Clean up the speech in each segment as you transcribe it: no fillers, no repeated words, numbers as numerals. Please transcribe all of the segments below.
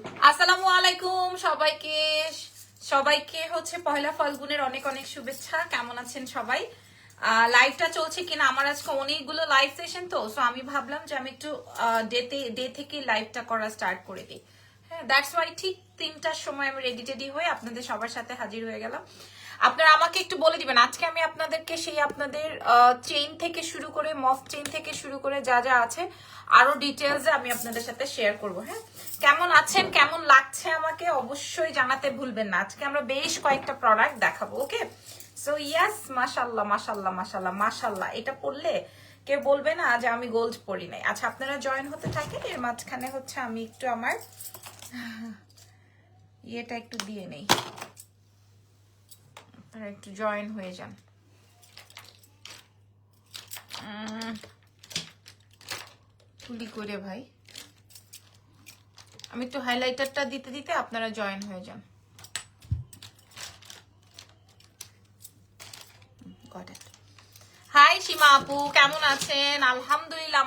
আসসালামু আলাইকুম সবাইকে সবাইকে হচ্ছে পহেলা ফাল্গুনের অনেক অনেক শুভেচ্ছা। কেমন আছেন সবাই? লাইভটা চলছে কিনা? আমার আজকে অনেকগুলো লাইভ সেশন তো, সো আমি ভাবলাম যে আমি একটু ডে থেকে লাইভটা করা স্টার্ট করে দিই। হ্যাঁ, দ্যাটস ওয়াই ঠিক 3টার সময় আমি রেডি টেডি হয়ে আপনাদের সবার সাথে হাজির হয়ে গেলাম। আপনারা আমাকে একটু বলে দিবেন আজকে আমি আপনাদেরকে সেই আপনাদের চেইন থেকে শুরু করে মফ চেইন থেকে শুরু করে যা যা আছে আরো ডিটেলসে আমি আপনাদের সাথে শেয়ার করব। হ্যাঁ, কেমন আছেন, কেমন লাগছে আমাকে অবশ্যই জানাতে ভুলবেন না। আজকে আমরা বেশ কয়েকটা প্রোডাক্ট দেখাবো। ওকে, সো ইয়াস, মাশাল্লাহ মাশাল্লাহ মাশাল্লাহ মাশাল্লাহ। এটা পড়লে কেউ বলবে না যে আমি গোল্ড পরি নাই। আচ্ছা, আপনারা জয়েন হতে থাকেন, এর মাঝখানে হচ্ছে আমি একটু আমার ইয়েটা একটু দিয়ে নেই, আর একটু জয়েন হয়ে যান। তুলি করে ভাই, আমি একটু হাইলাইটারটা দিতে দিতে আপনারা জয়েন হয়ে যান। হাই সীমা আপু, কেমন আছেন? আলহামদুলিল্লাহ।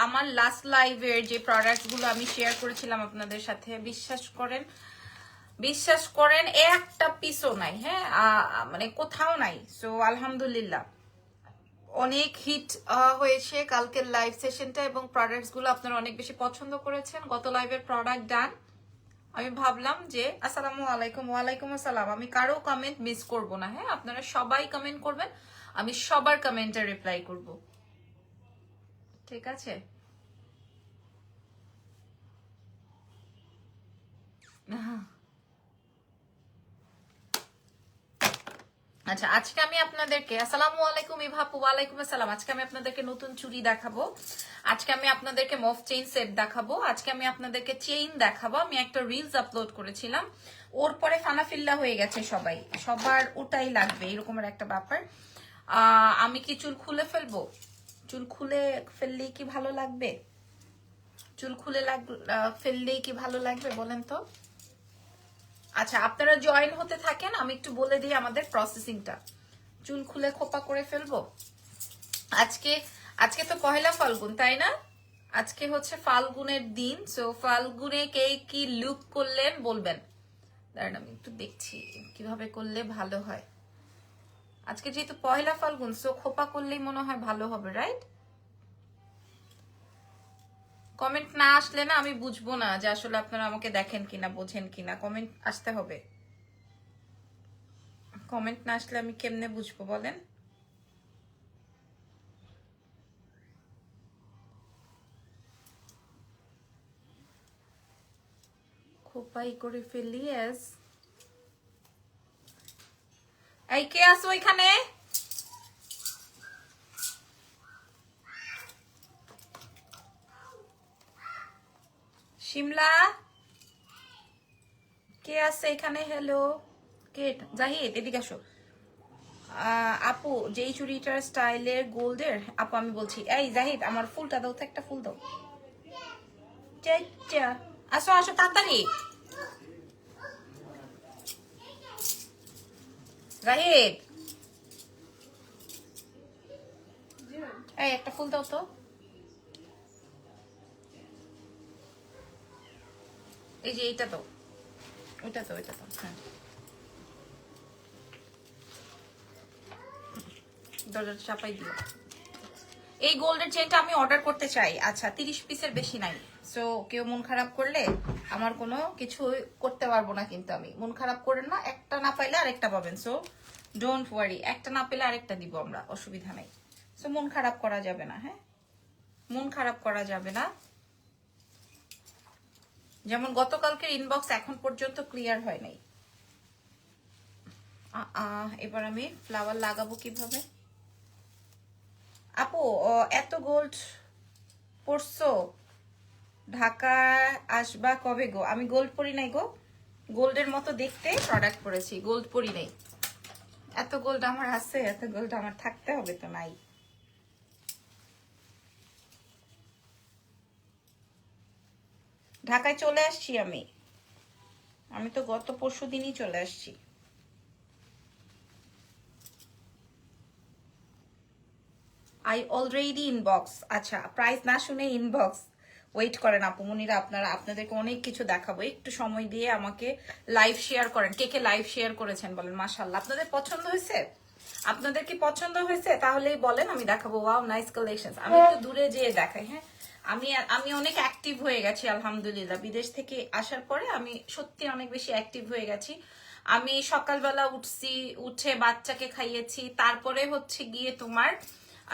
আমার লাস্ট লাইভের যে প্রোডাক্ট গুলো আমি শেয়ার করেছিলাম আপনাদের সাথে, বিশ্বাস করেন একটা পিসও নাই। হ্যাঁ, মানে কোথাও নাই। সো আলহামদুলিল্লাহ অনেক হিট হয়েছে কালকের লাইভ সেশনটা, এবং প্রোডাক্টস গুলো আপনারা অনেক বেশি পছন্দ করেছেন। গত লাইভের প্রোডাক্ট ডান। আমি ভাবলাম যে আসসালামু আলাইকুম। ওয়ালাইকুম আসসালাম। আমি কারো কমেন্ট মিস করব না। হ্যাঁ, আপনারা সবাই কমেন্ট করবেন, আমি সবার কমেন্টে রিপ্লাই করব। ঠিক আছে? আচ্ছা, আজকে আমি আপনাদেরকে আসসালামু আলাইকুম ইভাপু। ওয়ালাইকুম আসসালাম। আজকে আমি আপনাদেরকে নতুন চুড়ি দেখাবো, আজকে আমি আপনাদেরকে মফ চেইন সেট দেখাবো, আজকে আমি আপনাদেরকে চেইন দেখাবো। আমি একটা রিলস আপলোড করেছিলাম, ওর পরে ফানাফিল্লা হয়ে গেছে সবাই, সবার ওটাই লাগবে এরকমের একটা ব্যাপার। আমি কি চুল খুলে ফেলবো? চুল খুলে ফেললেই কি ভালো লাগবে? চুল খুলে ফেললেই কি ভালো লাগবে বলেন তো? আচ্ছা, আপনারা জয়েন হতে থাকেন, আমি একটু বলে দিই আমাদের প্রসেসিংটা। চুল খুলে খোপা করে ফেলবো আজকে? আজকে তো পহেলা ফাল্গুন, তাই না? আজকে হচ্ছে ফাল্গুনের দিন। সো ফাল্গুনে কে কি লুক করলেন বলবেন। দাঁড়ান আমি একটু দেখছি কিভাবে করলে ভালো হয়। আজকে যেহেতু পহেলা ফাল্গুন, সো খোপা করলেই মনে হয় ভালো হবে, রাইট? কমেন্ট না আসলে না আমি বুঝবো না যে আসলে আপনারা আমাকে দেখেন কিনা, বোঝেন কিনা। কমেন্ট আসতে হবে। কমেন্ট না আসলে আমি কেমনে বুঝবো বলেন? খোপাই করে ফেলি। এই কে আসো এখানে? শিমলা কে আছে এখানে? হ্যালো, কে? জাহিদ, এদিকে আসো। আপু, যেই চুড়িটার স্টাইলের গোল্ডের আপু আমি বলছি। এই জাহিদ, আমার ফুলটা দাও তো, একটা ফুল দাও। আসো আসো তাড়াতাড়ি। জাহিদ, এই একটা ফুল দাও তো। এই যে এইটা দাও, ওইটা তো, ওইটা তো। হ্যাঁ, দরজাটা চাপাই দিও। এই গোল্ডের চেনটা আমি অর্ডার করতে চাই। আচ্ছা, 30 পিসের বেশি নাই। সো কেউ মন খারাপ করলে আমার কোনো কিছু করতে পারবো না, কিন্তু আমি মন খারাপ করেন না। একটা না পাইলে আরেকটা পাবেন, সো ডোন্ট ওয়ারি। একটা না পেলে আরেকটা দিব আমরা, অসুবিধা নাই। সো মন খারাপ করা যাবে না। হ্যাঁ, মন খারাপ করা যাবে না। যেমন গতকালকের ইনবক্স এখন পর্যন্ত ক্লিয়ার হয় নাই। এবার আমি ফ্লাওয়ার লাগাবো কিভাবে? আপু, এত গোল্ড পরছো, ঢাকায় আসবা কবে গো? আমি গোল্ড পরি নাই গো, গোল্ডের মতো দেখতে প্রোডাক্ট পরেছি, গোল্ড পরি নাই। এত গোল্ড আমার আছে, এত গোল্ড আমার থাকতে হবে তো? নাই। ঢাকায় চলে আসছি আমি, আমি তো গত পরশু দিনই চলে আসছি। I already inbox. আচ্ছা, প্রাইস না শুনে ইনবক্স ওয়েট করেন আপুমনিরা, আপনাদেরকে অনেক কিছু দেখাবো, একটু সময় দিয়ে আমাকে লাইভ শেয়ার করেন। কে কে লাইভ শেয়ার করেছেন বলেন মাশাআল্লাহ। আপনাদের পছন্দ হয়েছে? আপনাদের কি পছন্দ হয়েছে? তাহলেই বলেন, আমি দেখাবো। Wow, nice collection. আমি একটু দূরে যেয়ে দেখাই। হ্যাঁ, আমি অনেক অ্যাক্টিভ হয়ে গেছি আলহামদুলিল্লাহ। বিদেশ থেকে আসার পরে আমি সত্যি অনেক বেশি অ্যাক্টিভ হয়ে গেছি। আমি সকালবেলা উঠছি, উঠে বাচ্চাকে খাইয়েছি, তারপরে হচ্ছে গিয়ে তোমার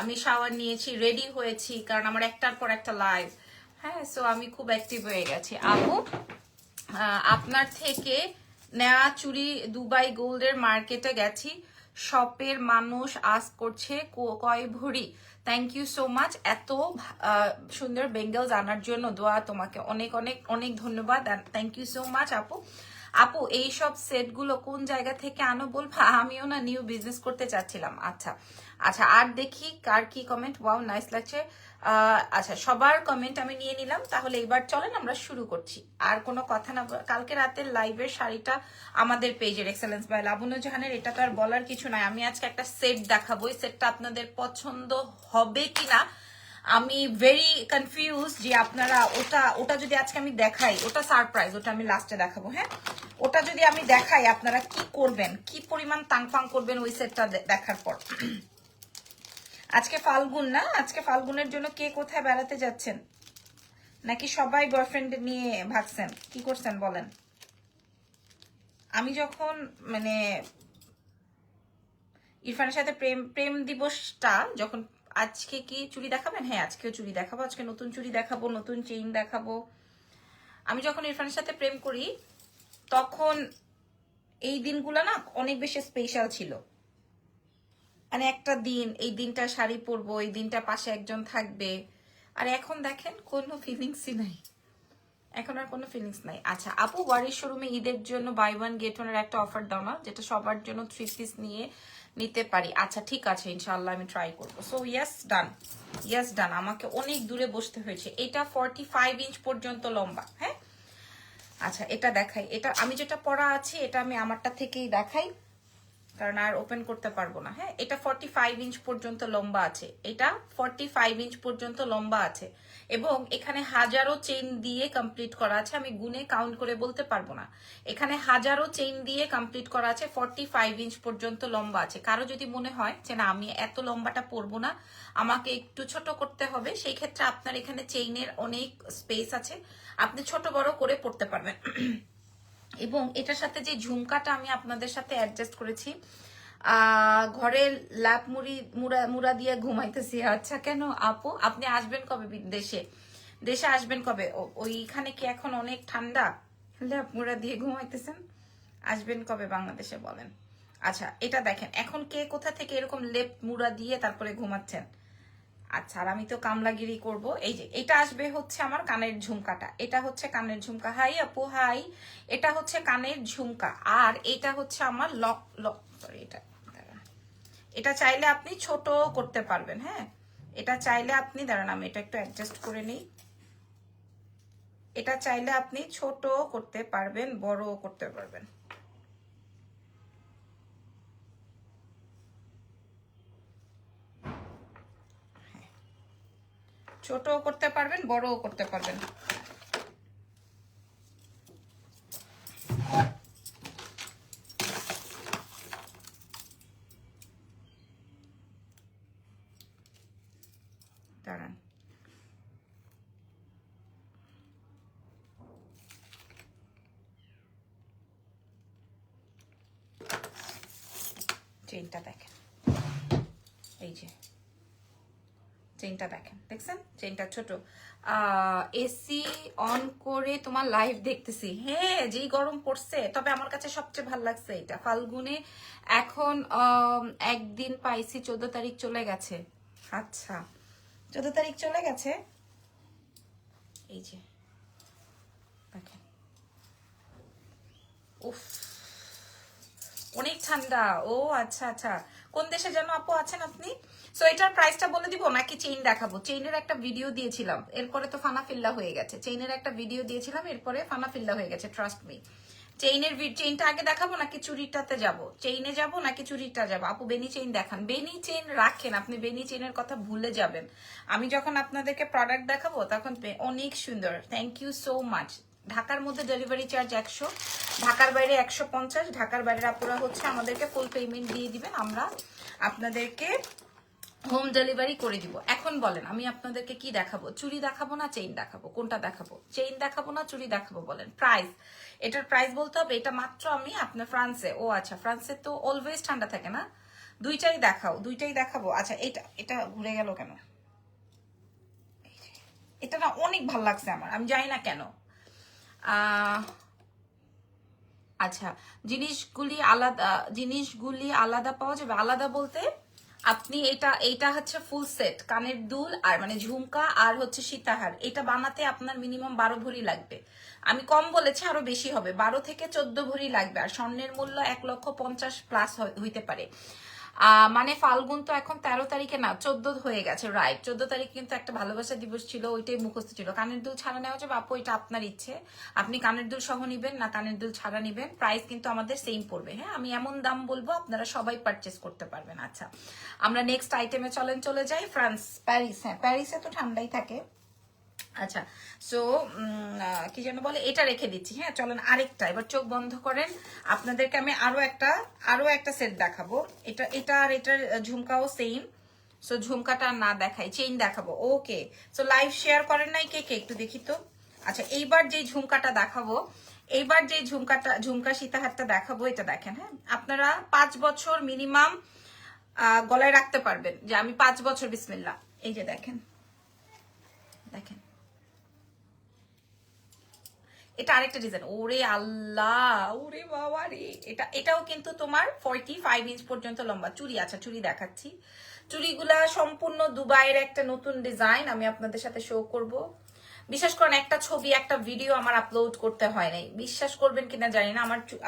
আমি শাওয়ার নিয়েছি, রেডি হয়েছি, কারণ আমার একটার পর একটা লাইভ। হ্যাঁ, সো আমি খুব অ্যাক্টিভ হয়ে গেছি। আপু, আপনার থেকে নেওয়া চুড়ি দুবাই গোল্ডের মার্কেটে গেছি, শপের মানুষ আস্ক করছে কয় ভরি। থ্যাংক ইউ সো মাচ এত সুন্দর বেঙ্গল জানার জন্য। দোয়া তোমাকে অনেক অনেক অনেক ধন্যবাদ। থ্যাংক ইউ সো মাচ আপু। আপু, এই সব সেটগুলো কোন জায়গা থেকে আনো বলবা? আমিও না নিউ বিজনেস করতে চাচ্ছিলাম। আচ্ছা আচ্ছা, আর দেখি কার কি কমেন্ট। ওয়াও, নাইস লাগছে। আচ্ছা, সবার কমেন্ট আমি নিয়ে নিলাম। তাহলে এবার চলেন আমরা শুরু করছি। আর কোনো কথা না, কালকে রাতের লাইভের শাড়িটা আমাদের পেজের এক্সেলেন্স বাই লাবণ্য জাহানের, এটা তো আর বলার কিছু নাই। আমি আজকে একটা সেট দেখাবো, এই সেটটা আপনাদের পছন্দ হবে কিনা আমি ভেরি কনফিউজ। যে আপনারা ওটা যদি আজকে আমি দেখাই, ওটা সারপ্রাইজ, ওটা আমি লাস্টে দেখাবো। হ্যাঁ, ওটা যদি আমি দেখাই আপনারা কি করবেন, কি পরিমাণ তাংফাং করবেন ওই সেটটা দেখার পর। আজকে ফাল্গুন না, আজকে ফাল্গুনের জন্য কে কোথায় বেড়াতে যাচ্ছেন? নাকি সবাই বয়ফ্রেন্ড নিয়ে ভাগছেন? কি করছেন বলেন? আমি যখন মানে ইরফানের সাথে প্রেম দিবসটা যখন, আজকে কি চুড়ি দেখাবেন? হ্যাঁ, আজকেও চুড়ি দেখাবো। আজকে নতুন চুড়ি দেখাবো, নতুন চেইন দেখাবো। আমি যখন ইরফানের সাথে প্রেম করি তখন এই দিনগুলো না অনেক বেশি স্পেশাল ছিল। মানে একটা দিন, এই দিনটা শাড়ি পরবো, এই দিনটা পাশে একজন থাকবে। আর এখন দেখেন কোনো ফিলিংসই নাই, এখন আর কোনো ফিলিংস নাই। আচ্ছা আপু, ওয়ারির শোরুমে ঈদের জন্য বাই ওয়ান গেট ওয়ানের একটা অফার দাও না, যেটা সবার জন্য 3 পিস নিয়ে নিতে পারি। আচ্ছা ঠিক আছে, ইনশাআল্লাহ আমি ট্রাই করবো। সো ইয়েস ডান, ইয়েস ডান। আমাকে অনেক দূরে বসতে হয়েছে। এটা 45 ইঞ্চ পর্যন্ত লম্বা। হ্যাঁ, আচ্ছা এটা দেখাই। এটা আমি যেটা পরা আছে এটা আমি আমারটা থেকেই দেখাই, কারণ আর ওপেন করতে পারবো না। হ্যাঁ, এটা 45 ইঞ্চ পর্যন্ত লম্বা আছে, এটা 45 ইঞ্চ পর্যন্ত লম্বা আছে, এবং এখানে হাজারো চেইন দিয়ে কমপ্লিট করা আছে। আমি গুনে কাউন্ট করে বলতে পারবো না, এখানে হাজারো চেইন দিয়ে কমপ্লিট করা আছে। 45 ইঞ্চ পর্যন্ত লম্বা আছে। কারো যদি মনে হয় যে না আমি এত লম্বাটা পরবো না, আমাকে একটু ছোট করতে হবে, সেই ক্ষেত্রে আপনার এখানে চেইনের অনেক স্পেস আছে, আপনি ছোট বড় করে পড়তে পারবেন। এবং এটার সাথে যে ঝুমকাটা আমি আপনাদের সাথে অ্যাডজাস্ট করেছি, ঘরে ল্যাপ মুড়া দিয়ে ঘুমাইতেছি। আচ্ছা কেন আপু, আপনি আসবেন কবে দেশে? দেশে আসবেন কবে? ওইখানে কি এখন অনেক ঠান্ডা, ল্যাপ মুড়া দিয়ে ঘুমাইতেছেন? আসবেন কবে বাংলাদেশে বলেন? আচ্ছা এটা দেখেন, এখন কে কোথা থেকে এরকম লেপ মুড়া দিয়ে তারপরে ঘুমাচ্ছেন? আচ্ছা, আর আমি তো কামলাগিরি করব। এই যে এটা আসবে হচ্ছে আমার কানের ঝুমকাটা, এটা হচ্ছে কানের ঝুমকা। হাই আপু হাই, এটা হচ্ছে কানের ঝুমকা, আর এটা হচ্ছে আমার লক লক সরি, এটা চাইলে আপনি ছোট করতে পারবেন। হ্যাঁ, এটা চাইলে আপনি, দাঁড়ান আমি এটা একটু অ্যাডজাস্ট করে নিই। এটা চাইলে আপনি ছোট করতে পারবেন, বড় করতে পারবেন। ছোটও করতে পারবেন, বড়ও করতে পারবেন। দাঁড়ান, চেইনটা দেখেন, এই যে চেইনটা দেখেন, দেখছেন চেইনটা ছোট। এসি অন করে তোমার লাইভ দেখতেছি। হ্যাঁ, যেই গরম পড়ছে, তবে আমার কাছে সবচেয়ে ভালো লাগছে এটা ফাল্গুনে। এখন একদিন পাইছি, 14 তারিখ চলে গেছে। আচ্ছা 14 তারিখ চলে গেছে। এই যে দেখেন, উফ অনেক ঠান্ডা। ও আচ্ছা আচ্ছা, কোন দেশে যেন আপু আছেন আপনি? সো এটার প্রাইসটা বলে দিব নাকি চেইন দেখাবো? চেইনের একটা ভিডিও দিয়েছিলাম, এরপরে তো ফানাফিল্লা হয়ে গেছে। চেইনের একটা ভিডিও দিয়েছিলাম, এরপরে ফানাফিল্লা হয়ে গেছে, ট্রাস্ট মি। চেইনটা আগে দেখাবো নাকি চুড়িটাতে যাব? চেইনে যাব নাকি চুড়িটা যাব? আপু বেনি চেইন দেখান। বেনি চেইন রাখেন, আপনি বেনি চেইনের কথা ভুলে যাবেন। আমি যখন আপনাদেরকে প্রোডাক্ট দেখাবো তখন অনেক সুন্দর। Thank you so much. ঢাকার মধ্যে ডেলিভারি চার্জ 100, ঢাকার বাইরে 150। ঢাকার বাইরের আপুরা হচ্ছে আমাদেরকে ফুল পেমেন্ট দিয়ে দিবেন, আমরা আপনাদেরকে হোম ডেলিভারি করে দিব। এখন বলেন আমি আপনাদেরকে কি দেখাবো? চুড়ি দেখাবো না চেইন দেখাবো? কোনটা দেখাবো? চেইন দেখাবো না চুড়ি দেখাবো? বলেন প্রাইস। এটার প্রাইস বলতে হবে। এটা মাত্র আমি আপনার ফ্রান্সে, ও আচ্ছা ফ্রান্সে তো অলওয়েজ ঠান্ডা থাকে না। দুইটাই দেখাও, দুইটাই দেখাবো। আচ্ছা এটা এটা ঘুরে গেল কেন? এটা না অনেক ভালো লাগছে আমার, আমি জানি না কেন। আচ্ছা জিনিসগুলি আলাদা পাওয়া যাবে। আলাদা বলতে আপনি এটা হচ্ছে ফুল সেট, কানের দুল আর মানে ঝুমকা আর হচ্ছে সীতাহার। এটা বানাতে আপনার মিনিমাম 12 ভরি লাগবে। আমি কম বলেছি, আরো বেশি হবে, 12 থেকে 14 ভরি লাগবে। আর স্বর্ণের মূল্য 1,50,000+ হইতে পারে। মানে ফাল্গুন তো এখন 13 তারিখে না, 14 হয়ে গেছে, রাইট। 14 তারিখ কিন্তু একটা ভালোবাসা দিবস ছিল, ওইটাই মুখস্থ ছিল। কানের দুল ছাড়া নেওয়া যাবে আপু, এটা আপনার ইচ্ছে। আপনি কানের দুল সহ নিবেন না কানের দুল ছাড়া নিবেন, প্রাইস কিন্তু আমাদের সেম পড়বে। হ্যাঁ, আমি এমন দাম বলবো আপনারা সবাই পারচেস করতে পারবেন। আচ্ছা আমরা নেক্সট আইটেমে চলে যাই। France, Paris. হ্যাঁ, প্যারিসে তো ঠান্ডাই থাকে। আচ্ছা সো কি যেন বলে, এটা রেখে দিচ্ছি। হ্যাঁ চলেন আরেকটা, এবার চোখ বন্ধ করেন, আপনাদেরকে আমি আরো একটা সেট দেখাবো। এটা আর এটার ঝুমকাও সেম। সো ঝুমকাটা না দেখাই, চেইন দেখাবো। ওকে, সো লাইভ শেয়ার করেন নাই কে কে, একটু দেখি তো। আচ্ছা এইবার যে ঝুমকাটা দেখাবো, ঝুমকা সীতাহারটা দেখাবো, এটা দেখেন। হ্যাঁ আপনারা 5 বছর মিনিমাম গলায় রাখতে পারবেন, যে আমি 5 বছর। বিসমিল্লাহ, এই যে দেখেন, দেখেন এটা আরেকটা ডিজাইন। ওরে আল্লাহ, ওরে বাবা রে, এটাও কিন্তু তোমার 45 ইঞ্চ পর্যন্ত লম্বা চুড়ি। আচ্ছা চুড়ি দেখাচ্ছি। চুড়িগুলা সম্পূর্ণ দুবাইয়ের একটা নতুন ডিজাইন, আমি আপনাদের সাথে শো করব। বিশ্বাস করেন একটা ছবি একটা ভিডিও আমার আপলোড করতে হয় নাই, বিশ্বাস করবেন কিনা জানি না।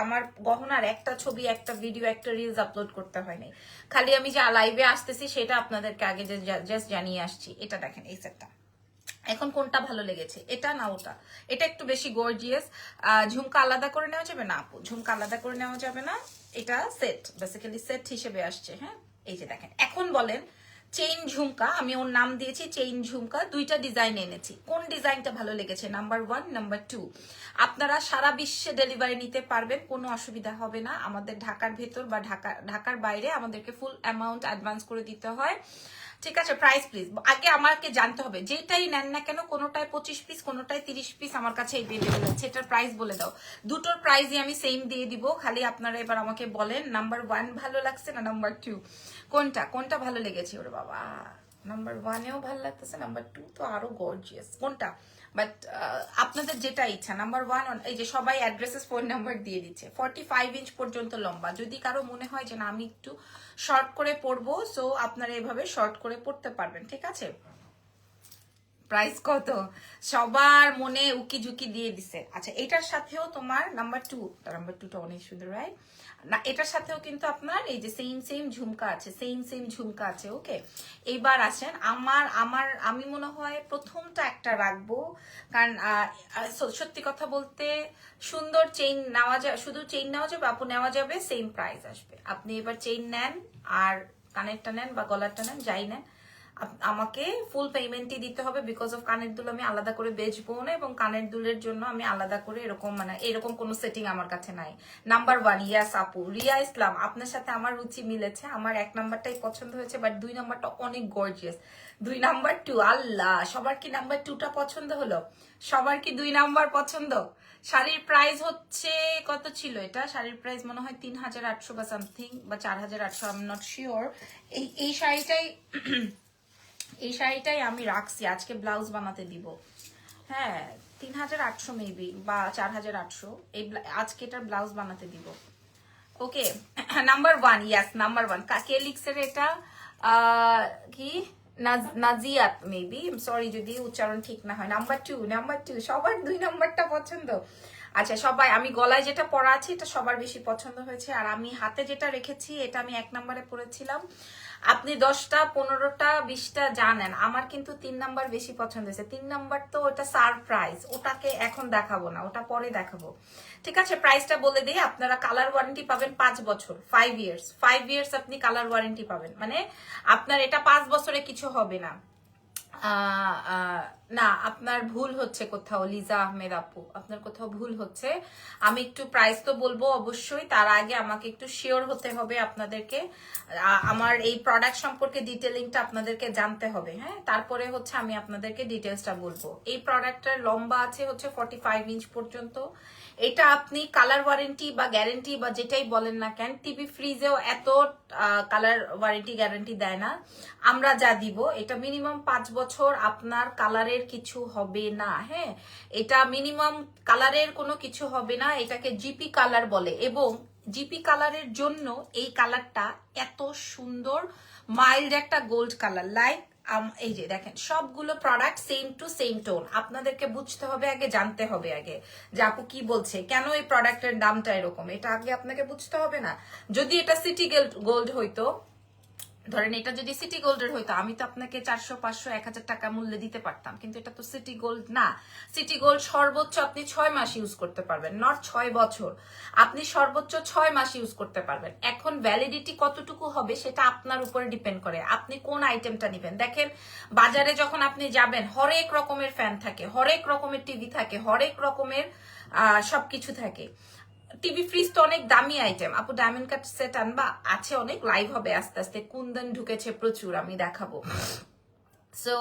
আমার গহনার একটা ছবি একটা ভিডিও একটা রিলস আপলোড করতে হয় নাই। খালি আমি যে লাইভে আসতেছি সেটা আপনাদেরকে আগে জাস্ট জানিয়ে আসছি। এটা দেখেন এই সেটটা। এখন কোনটা ভালো লেগেছে, এটা না ওটা? এটা একটু বেশি গর্জিয়াস। ঝুমকা আলাদা করে নেওয়া যাবে না আপু? ঝুমকা আলাদা করে নেওয়া যাবে না, এটা সেট, বেসিক্যালি সেট হিসেবে আসছে। হ্যাঁ এই যে দেখেন। এখন বলেন চেইন ঝুমকা, আমি ওর নাম দিয়েছি চেইন ঝুমকা। দুইটা ডিজাইন এনেছি, কোন ডিজাইনটা ভালো লেগেছে? Number 1, number 2। আপনারা সারা বিশ্বে ডেলিভারি নিতে পারবেন, কোনো অসুবিধা হবে না। আমাদের ঢাকার ভেতর বা ঢাকার বাইরে আমাদেরকে ফুল অ্যামাউন্ট অ্যাডভান্স করে দিতে হয়। ঠিক আছে, প্রাইস প্লিজ আগে আমাকে জানতে হবে। যেটাই নেন না কেন, কোনোটায় 25 পিস, কোনোটায় 30 পিস আমার কাছে এভেলেবেল আছে, এটার প্রাইস বলে দাও। দুটোর প্রাইসই আমি সেম দিয়ে দিব, খালি আপনারা এবার আমাকে বলেন নাম্বার 1 ভালো লাগছে না নাম্বার 2, কোনটা ভালো লেগেছে? ওরে বাবা, নাম্বার 1-এও ভালো লাগতেছে, নাম্বার 2 তো আরো গর্জিয়াস। কোনটা? বাট আপনাদের যেটা ইচ্ছা। নাম্বার 1, এই যে সবাই অ্যাড্রেসেস ফোন নাম্বার দিয়ে দিচ্ছে। 45 ইঞ্চ পর্যন্ত লম্বা। যদি কারো মনে হয় যে না আমি একটু শর্ট করে পরবো, সো আপনারা এভাবে শর্ট করে পরতে পারবেন। ঠিক আছে, প্রাইস কত সবার মনে উকি ঝুঁকি দিয়ে দিছে। আচ্ছা এটার সাথেও তোমার নাম্বার 2টা অনেক সুন্দর, রাইট? না এটার সাথেও কিন্তু আপনার এই যে সেম ঝুমকা আছে, সেম ঝুমকা আছে। ওকে, এইবার আসেন আমি মনে হয় প্রথমটা একটা রাখবো, কারণ সত্যি কথা বলতে সুন্দর চেইন নেওয়া যায়, শুধু চেইন নেওয়া যাবে আপু, নেওয়া যাবে, সেম প্রাইস আসবে। আপনি এবার চেইন নেন আর কানেরটা নেন বা গলারটা নেন, যাই নেন, আমাকে ফুল পেমেন্টই দিতে হবে। বিকজ অফ কানের দুল আমি আলাদা করে বেচবো না, এবং কানের দুলের জন্য আমি আলাদা করে এরকম কোনো সেটিং আমার কাছে নাই। নাম্বার 1, ইয়াস আপু রিয়া ইসলাম, আপনার সাথে আমার রুচি মিলেছে। আমার 1 নাম্বারটাই পছন্দ হয়েছে, বাট 2 নাম্বারটা অনেক গর্জিয়াস। 2 নাম্বার 2, আল্লাহ, সবার কি নাম্বার 2টা পছন্দ হলো? সবার কি 2 নাম্বার পছন্দ? শাড়ির প্রাইস হচ্ছে কত ছিল? এটা শাড়ির প্রাইস মনে হয় 3,800 বা সামথিং, বা 4,800, আই এম নট শিওর। এই শাড়িটাই আমি রাখছি, আজকে ব্লাউজ বানাতে দিব। হ্যাঁ 3,800 মেবি বা 4,800, আজকে এটার ব্লাউজ বানাতে দিব। ওকে, নাম্বার 1, ইয়াস নাম্বার 1। কে লিখছে এটা? কি নাজিয়াত মেবি, সরি যদি উচ্চারণ ঠিক না হয়। নাম্বার 2, সবার 2 নাম্বারটা পছন্দ। আচ্ছা সবাই, আমি গলায় যেটা পরা আছে এটা সবার বেশি পছন্দ হয়েছে, আর আমি হাতে যেটা রেখেছি এটা আমি 1 নম্বরে পরেছিলাম। আপনি 10টা 15টা 20টা জানেন, আমার কিন্তু 3 নাম্বার বেশি পছন্দ হয়েছে। 3 নাম্বার তো ওটা সারপ্রাইজ, ওটাকে এখন দেখাবো না, ওটা পরে দেখাবো। ঠিক আছে, প্রাইসটা বলে দিই। আপনারা কালার ওয়ারেন্টি পাবেন 5 বছর, 5 ইয়ার্স, 5 ইয়ার্স আপনি কালার ওয়ারেন্টি পাবেন, মানে আপনার এটা 5 বছরে কিছু হবে না। না, আপনার ভুল হচ্ছে কোথাও লিজা আহমেদ আপু, আপনার কোথাও ভুল হচ্ছে। আমি একটু প্রাইস তো বলবো অবশ্যই, তার আগে আমাকে একটু শিওর হতে হবে আপনাদেরকে, আমার এই প্রোডাক্ট সম্পর্কে ডিটেলিংটা আপনাদেরকে জানতে হবে। হ্যাঁ, তারপরে হচ্ছে আমি আপনাদেরকে ডিটেলসটা বলবো। এই প্রোডাক্টটার লম্বা আছে হচ্ছে 45 ইঞ্চ পর্যন্ত। এটা আপনি কালার ওয়ারেন্টি বা গ্যারেন্টি বা যেটাই বলেন না কেন, টিভি ফ্রিজেও এত কালার ওয়ারেন্টি গ্যারেন্টি দেয় না। আমরা যা দিব এটা মিনিমাম 5 বছর আপনার কালারের কিছু হবে না। হ্যাঁ, এটা মিনিমাম কালারের কোনো কিছু হবে না, এটাকে জিপি কালার বলে। এবং জিপি কালারের জন্য এই কালারটা এত সুন্দর, মাইল্ড একটা গোল্ড কালার, লাইক এই যে দেখেন সবগুলো product same to same tone. আপনাদেরকে বুঝতে হবে আগে, জানতে হবে আগে যে আপু কি বলছে, কেন এই প্রোডাক্টের দামটা এরকম, এটা আগে আপনাকে বুঝতে হবে না। যদি এটা সিটি গোল্ড হইতো, ধরেন এটা যদি সিটি গোল্ডের হইতো, আমি তো আপনাকে 400 500 1000 টাকা মূল্যে দিতে পারতাম, কিন্তু এটা তো সিটি গোল্ড না। সিটি গোল্ড সর্বোচ্চ আপনি 6 মাস ইউজ করতে পারবেন, নট 6 বছর, আপনি সর্বোচ্চ 6 মাস ইউজ করতে পারবেন। এখন ভ্যালিডিটি কতটুকু হবে সেটা আপনার উপরে ডিপেন্ড করে, আপনি কোন আইটেমটা নেবেন। দেখেন বাজারে যখন আপনি যাবেন, হরেক রকমের ফ্যান থাকে, হরেক রকমের টিভি থাকে, হরেক রকমের সবকিছু থাকে। টিভি ফ্রিজ তো অনেক দামি আইটেম, আপু ডায়মন্ড কাট সেট আনবা, আছে অনেক, লাইভ হবে আস্তে আস্তে, কুন্দন ঢুকেছে প্রচুর, আমি দেখাবো। সো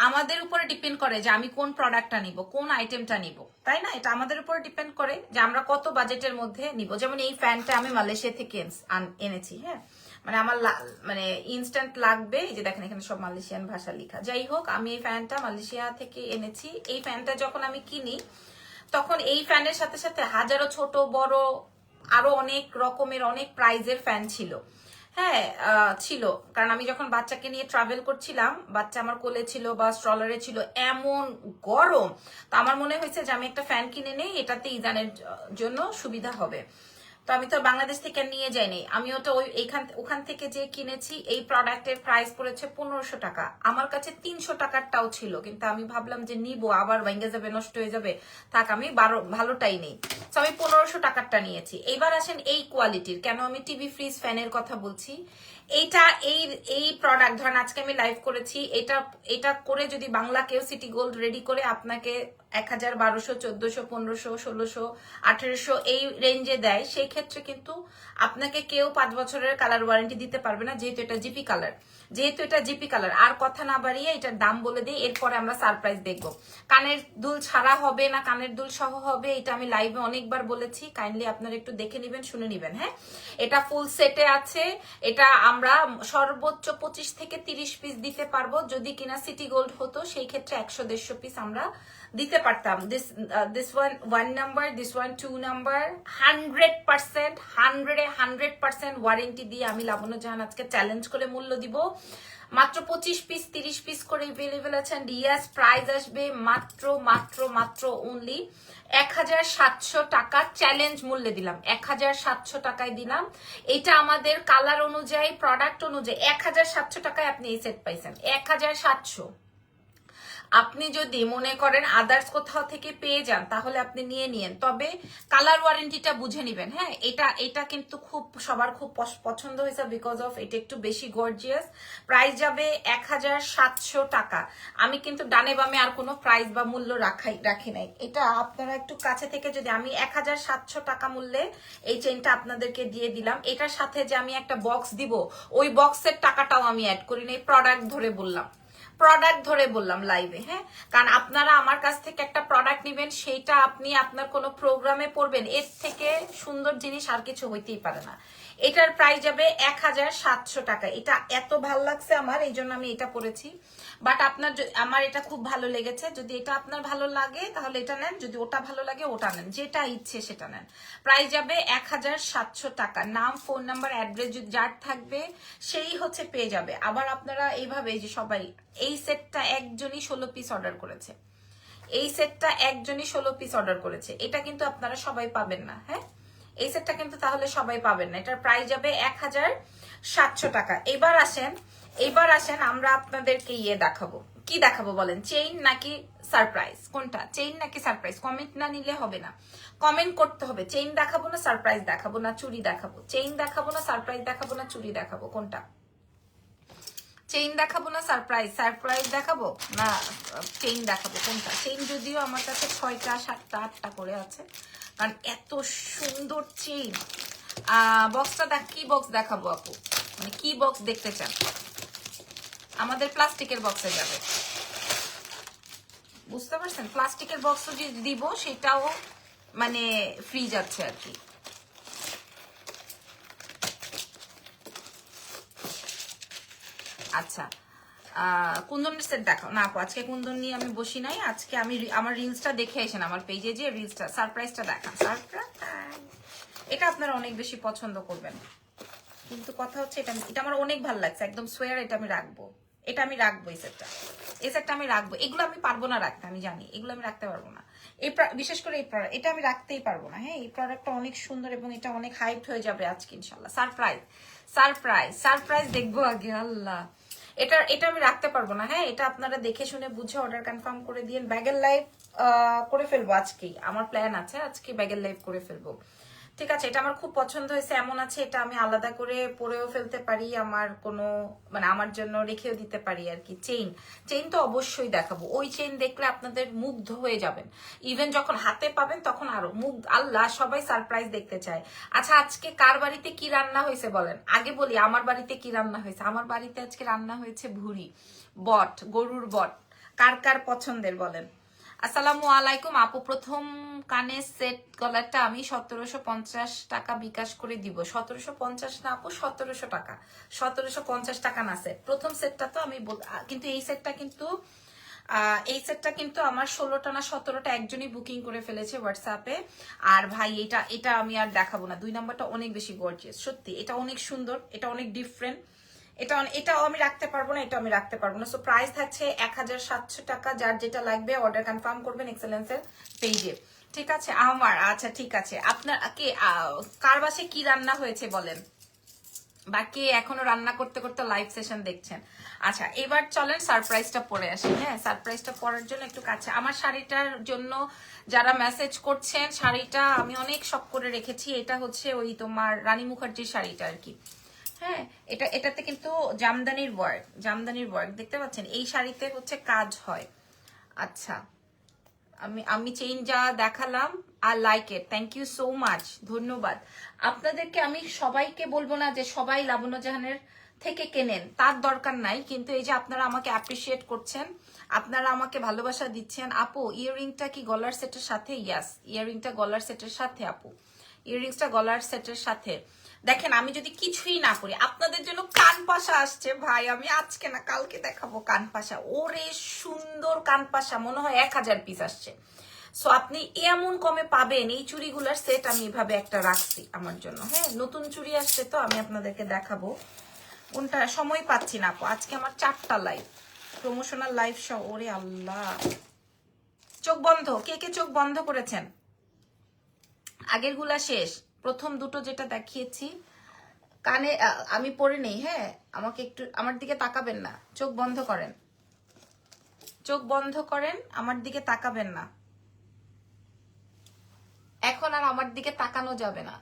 আমাদের উপরে ডিপেন্ড করে যে আমি কোন প্রোডাক্টটা নিব, কোন আইটেমটা নিব, তাই না? এটা আমাদের উপরে ডিপেন্ড করে যে আমরা কত বাজেটের মধ্যে নিব। যেমন এই ফ্যানটা আমি মালয়েশিয়া থেকে এনেছি। হ্যাঁ, মানে আমার মানে ইনস্ট্যান্ট লাগবে, এই যে দেখেন এখানে সব মালয়েশিয়ান ভাষা লেখা। যাই হোক, আমি এই ফ্যানটা মালয়েশিয়া থেকে এনেছি। এই ফ্যানটা যখন আমি কিনি তখন এই ফ্যানের সাথে সাথে হাজারো ছোট বড় আরো অনেক রকমের অনেক প্রাইজের ফ্যান ছিল। হ্যাঁ ছিল, কারণ আমি যখন বাচ্চাকে নিয়ে ট্রাভেল করছিলাম, বাচ্চা আমার কোলে ছিল বা স্ট্রলারে ছিল, এমন গরম, তো আমার মনে হয়েছে যে আমি একটা ফ্যান কিনে নেই, এটাতে ইজানের জন্য সুবিধা হবে। তো আমি তো বাংলাদেশ থেকে নিয়ে যাইনি, আমি ওটা ওখান থেকে যে কিনেছি। এই প্রোডাক্টের প্রাইস পড়েছে 1500 টাকা। আমার কাছে 300 টাকারটাও ছিল, কিন্তু আমি ভাবলাম যে নিবো, আবার ভেঙে যাবে, নষ্ট হয়ে যাবে, থাক আমি ভালোটাই নেই। তো আমি 1500 টাকারটা নিয়েছি। এইবার আসেন এই কোয়ালিটির, কেন আমি টিভি ফ্রিজ ফ্যানের কথা বলছি। এইটা এই প্রোডাক্ট ধরেন আজকে আমি লাইভ করেছি, এটা করে যদি বাংলা কেউ সিটি গোল্ড রেডি করে আপনাকে 1000 1200 1400 1500 1600 1800 এই রেঞ্জে দেয়, সেই ক্ষেত্রে কিন্তু আপনাকে কেউ 5 বছরের কালার ওয়ারেন্টি দিতে পারবে না, যেহেতু এটা জিপি কালার। আর কথা না বাড়িয়ে এটার দাম বলে দিই, এরপরে আমরা সারপ্রাইজ দেখবো। কানের দুল ছাড়া হবে না কানের দুল সহ হবে, এটা আমি লাইভে অনেকবার বলেছি, কাইন্ডলি আপনারা একটু দেখে নিবেন, শুনে নিবেন। হ্যাঁ, এটা ফুল সেটে আছে। এটা আমরা সর্বোচ্চ 25 থেকে 30 পিস দিতে পারবো, যদি কিনা সিটি গোল্ড হতো সেই ক্ষেত্রে 100-150 পিস আমরা দিতে পারতাম। This one number, this one 2 number, 100% warranty দিয়ে আমি লাবণ্য জাহান আজকে চ্যালেঞ্জ করে মূল্য দিব। মাত্র 25 পিস 30 পিস করে এভেলেবেল আছে। ডিএস প্রাইস আসবে মাত্র অনলি 1700 টাকা। চ্যালেঞ্জ মূল্যে দিলাম, 1700 টাকায় দিলাম। এটা আমাদের কালার অনুযায়ী, প্রোডাক্ট অনুযায়ী 1700 টাকায় আপনি এই সেট পাইছেন। 1700। আপনি যদি মনে করেন আদার্স কোথাও থেকে পেয়ে যান তাহলে আপনি নিয়ে নিয়েন, তবে কালার ওয়ারেন্টিটা বুঝে নিবেন। হ্যাঁ, এটা কিন্তু খুব সবার খুব পছন্দ হয়েছে, বিকজ অফ এটা একটু বেশি গর্জিয়াস। প্রাইস যাবে 1700 টাকা। আমি কিন্তু ডানে বামে আর কোনো প্রাইস বা মূল্য রাখি নাই। এটা আপনারা একটু কাছে থেকে যদি, আমি 1700 টাকা মূল্যে এই চেইনটা আপনাদেরকে দিয়ে দিলাম। এটার সাথে যে আমি একটা বক্স দিব, ওই বক্সের টাকাটাও আমি অ্যাড করি নাই, প্রোডাক্ট ধরে বললাম লাইভে। হ্যাঁ, কারণ আপনারা আমার কাছ থেকে একটা প্রোডাক্ট নেবেন, সেইটা আপনি আপনার কোনো প্রোগ্রামে পড়বেন, এর থেকে সুন্দর জিনিস আর কিছু হইতেই পারে না। এটার প্রাইস যাবে 1700 টাকা। এটা এত ভালো লাগছে আমার, এই জন্য আমি এটা পরেছি। বাট আমার এটা খুব ভালো লেগেছে। যদি এটা আপনার ভালো লাগে তাহলে এটা নেন, যদি ওটা ভালো লাগে ওটা নেন, যেটা ইচ্ছে সেটা নেন। প্রাইস যাবে 1700 টাকা। নাম, ফোন নাম্বার, অ্যাড্রেস যার থাকবে সেই হচ্ছে পেয়ে যাবে। আবার আপনারা এইভাবে, যে সবাই এই সেটটা একজনই 16 পিস অর্ডার করেছে, এই সেটটা একজনই 16 পিস অর্ডার করেছে, এটা কিন্তু আপনারা সবাই পাবেন না। হ্যাঁ, এই সেটটা কিন্তু তাহলে সবাই পাবেন না, এটার প্রাইস যাবে 1700 টাকা। এবার আসেন আমরা আপনাদেরকে ইয়ে দেখাবো। কি দেখাবো বলেন? চেইন নাকি সারপ্রাইজ? কোনটা, চেইন নাকি সারপ্রাইজ? কমেন্ট না নিলে হবে না, কমেন্ট করতে হবে। চেইন দেখাবো না সারপ্রাইজ দেখাবো, না চুড়ি দেখাবো? চেইন দেখাবো না সারপ্রাইজ দেখাবো, না চুড়ি দেখাবো? কোনটা? চেইন দেখাবো না সারপ্রাইজ? সারপ্রাইজ দেখাবো না চেইন দেখাবো? কোনটা? চেইন যদিও আমার কাছে 6টা 7টা 8টা করে আছে, কারণ এত সুন্দর চেইন। বক্সটা কি বক্স দেখাবো আপু, মানে কি বক্স দেখতে চান? আমাদের প্লাস্টিকের বক্সে যাবে, বুঝতে পারছেন? প্লাস্টিকের বক্স যে দিব সেটাও মানে ফ্রি যাচ্ছে আর কি। আচ্ছা, কুন্দনের সেট দেখাও না আপু। আজকে কুন্দন নিয়ে আমি বসি নাই, আজকে আমি আমার রিলসটা দেখে আসেন, আমার পেজে যে রিলসটা, সারপ্রাইজটা দেখান। সারপ্রাইজ এটা আপনারা অনেক বেশি পছন্দ করবেন, কিন্তু কথা হচ্ছে এটা আমার অনেক ভালো লাগছে, একদম সোয়ার। এটা আমি রাখবো, এটা আমি রাখবো, এই সেটটা আমি রাখবো। এগুলো আমি পারবো না রাখতে, আমি জানি এগুলো আমি রাখতে পারবো না। এই বিশেষ করে এই প্রোডাক্ট, এটা আমি রাখতেই পারবো না। হ্যাঁ, এই প্রোডাক্টটা অনেক সুন্দর এবং এটা অনেক হাইট হয়ে যাবে আজকে ইনশাল্লাহ। সারপ্রাইজ সারপ্রাইজ সারপ্রাইজ দেখবো আগে। আল্লাহ, এটা আমি রাখতে পারবো না। হ্যাঁ, এটা আপনারা দেখে শুনে বুঝে অর্ডার কনফার্ম করে দিন। ব্যাগের লাইভ করে ফেলবো আজকেই, আমার প্ল্যান আছে আজকে ব্যাগের লাইভ করে ফেলবো। ঠিক আছে, এটা আমার খুব পছন্দ হয়েছে। এমন আছে এটা আমি আলাদা করে পরেও ফেলতে পারি, আমার কোনো মানে আমার জন্য রেখেও দিতে পারি আর কি। চেইন তো অবশ্যই দেখাবো, ওই চেইন দেখলে আপনাদের মুগ্ধ হয়ে যাবেন। ইভেন যখন হাতে পাবেন তখন আরো মুগ্ধ। আল্লাহ, সবাই সারপ্রাইজ দেখতে চায়। আচ্ছা, আজকে কার বাড়িতে কি রান্না হয়েছে বলেন? আগে বলি আমার বাড়িতে কি রান্না হয়েছে। আমার বাড়িতে আজকে রান্না হয়েছে ভুড়ি, বট, গরুর বট। কার কার পছন্দের বলেন? আসসালামু আলাইকুম আপু, প্রথম কানের সেট গলারটা আমি 1750 টাকা বিকাশ করে দিব। 1750 না আপু, 1700 টাকা। 1750 টাকা না সেট, প্রথম সেটটা তো আমি কিন্তু এই সেটটা কিন্তু আমার 16টা না 17টা একজনই বুকিং করে ফেলেছে হোয়াটসঅ্যাপে। আর ভাই এটা আমি আর দেখাবো না। 2 নাম্বারটা অনেক বেশি গর্জিয়াস, সত্যি এটা অনেক সুন্দর, এটা অনেক ডিফারেন্ট। এটাও আমি রাখতে পারবো না, এটা আমি রাখতে পারবো না। সো প্রাইস থাকছে 1700 টাকা। যার যেটা লাগবে অর্ডার কনফার্ম করবেন এক্সেলেন্সের পেজে। ঠিক আছে আমার, আচ্ছা ঠিক আছে। আপনার কার বাসে কি রান্না হয়েছে বলেন, বাকি এখনো রান্না করতে করতে লাইভ সেশন দেখছেন। আচ্ছা, এবার চলেন সারপ্রাইজটা পরে আসি। হ্যাঁ, সারপ্রাইজটা পরার জন্য একটু কাছে, আমার শাড়িটার জন্য যারা মেসেজ করছেন, শাড়িটা আমি অনেক শখ করে রেখেছি। এটা হচ্ছে ওই তোমার রানী মুখার্জির শাড়িটা আর কি। হ্যাঁ, এটাতে কিন্তু জামদানির ওয়ার্ক দেখতে পাচ্ছেন। এই শাড়িতে হচ্ছে কাজ হয়। আচ্ছা, আমি চেইন যা দেখালাম, আর like it, thank you so much, ধন্যবাদ আপনাদেরকে। আমি সবাইকে বলবো না যে সবাই লাবণ্য জাহানের থেকে কেনেন, তার দরকার নাই, কিন্তু এই যে আপনারা আমাকে অ্যাপ্রিসিয়েট করছেন, আপনারা আমাকে ভালোবাসা দিচ্ছেন। আপু, ইয়াররিংটা কি গলার সেটের সাথে? ইয়াস, ইয়াররিংটা গলার সেটের সাথে আপু, ইয়াররিংসটা গলার সেটের সাথে। দেখেন, আমি যদি কিছুই না করি, আপনাদের জন্য কান পাশা আসছে ভাই, আমি আজকে না কালকে দেখাবো কান পাশা। ওরে সুন্দর কান পাশা, মনে হয় 1000 পিস আসছে। সো আপনি এমন কমে পাবেন। এই চুড়িগুলার সেট আমি এভাবে একটা রাখছি আমার জন্য। হ্যাঁ, নতুন চুড়ি আসছে তো আমি আপনাদেরকে দেখাবো। কোনটা সময় পাচ্ছি না আপু, আজকে আমার 4টা লাইভ, প্রমোশনাল লাইভ সহ। ওরে আল্লাহ, চোখ বন্ধ, কে কে চোখ বন্ধ করেছেন? আগের গুলা শেষ, প্রথম দুটো যেটা দেখিয়েছি কানে আমি পরে নেই। হ্যাঁ, আমাকে একটু আমার দিকে তাকাবেন না, চোখ বন্ধ করেন, চোখ বন্ধ করেন, আমার দিকে তাকাবেন না। এখন আর আমার দিকে তাকানো যাবে না।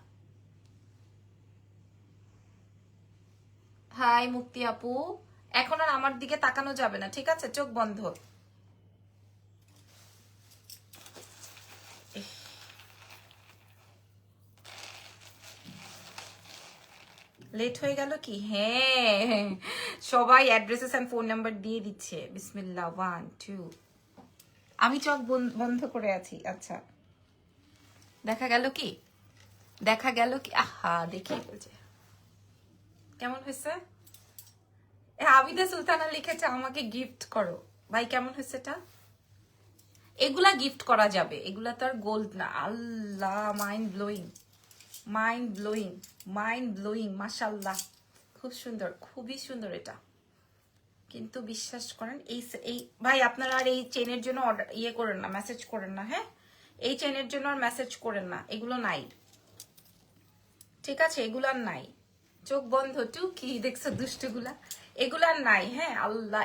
হাই মুক্তি আপু, এখন আর আমার দিকে তাকানো যাবে না, ঠিক আছে? চোখ বন্ধ। লেট হয়ে গেল কি? হ্যাঁ, সবাই অ্যাড্রেসেস এন্ড ফোন নাম্বার দিয়ে দিচ্ছে। বিসমিল্লাহ, 1 2। আমি চোখ বন্ধ করে আছি। আচ্ছা, দেখা গেল কি? দেখা গেল কি? আহা, দেখিয়ে বলছে কেমন হয়েছে। আবিদা সুলতানা লিখেছে আমাকে গিফট করো। ভাই, কেমন হয়েছে এটা? এগুলা গিফট করা যাবে, এগুলা তো আর গোল্ড না। আল্লাহ, mind blowing, mind blowing, mind blowing, মাশাল্লাহ, খুব সুন্দর, খুবই সুন্দর এটা। কিন্তু বিশ্বাস করেন এই ভাই আপনারা আর এই চেনের জন্য অর্ডার করেন না, মেসেজ করেন না, হ্যাঁ এই চেনের জন্য আর মেসেজ করেন না, এগুলো নাই, ঠিক আছে, এগুলো আর নাই। চোখ বন্ধ টু কি দেখছো দুষ্টগুলা, এগুলো আর নাই। হ্যাঁ আল্লাহ,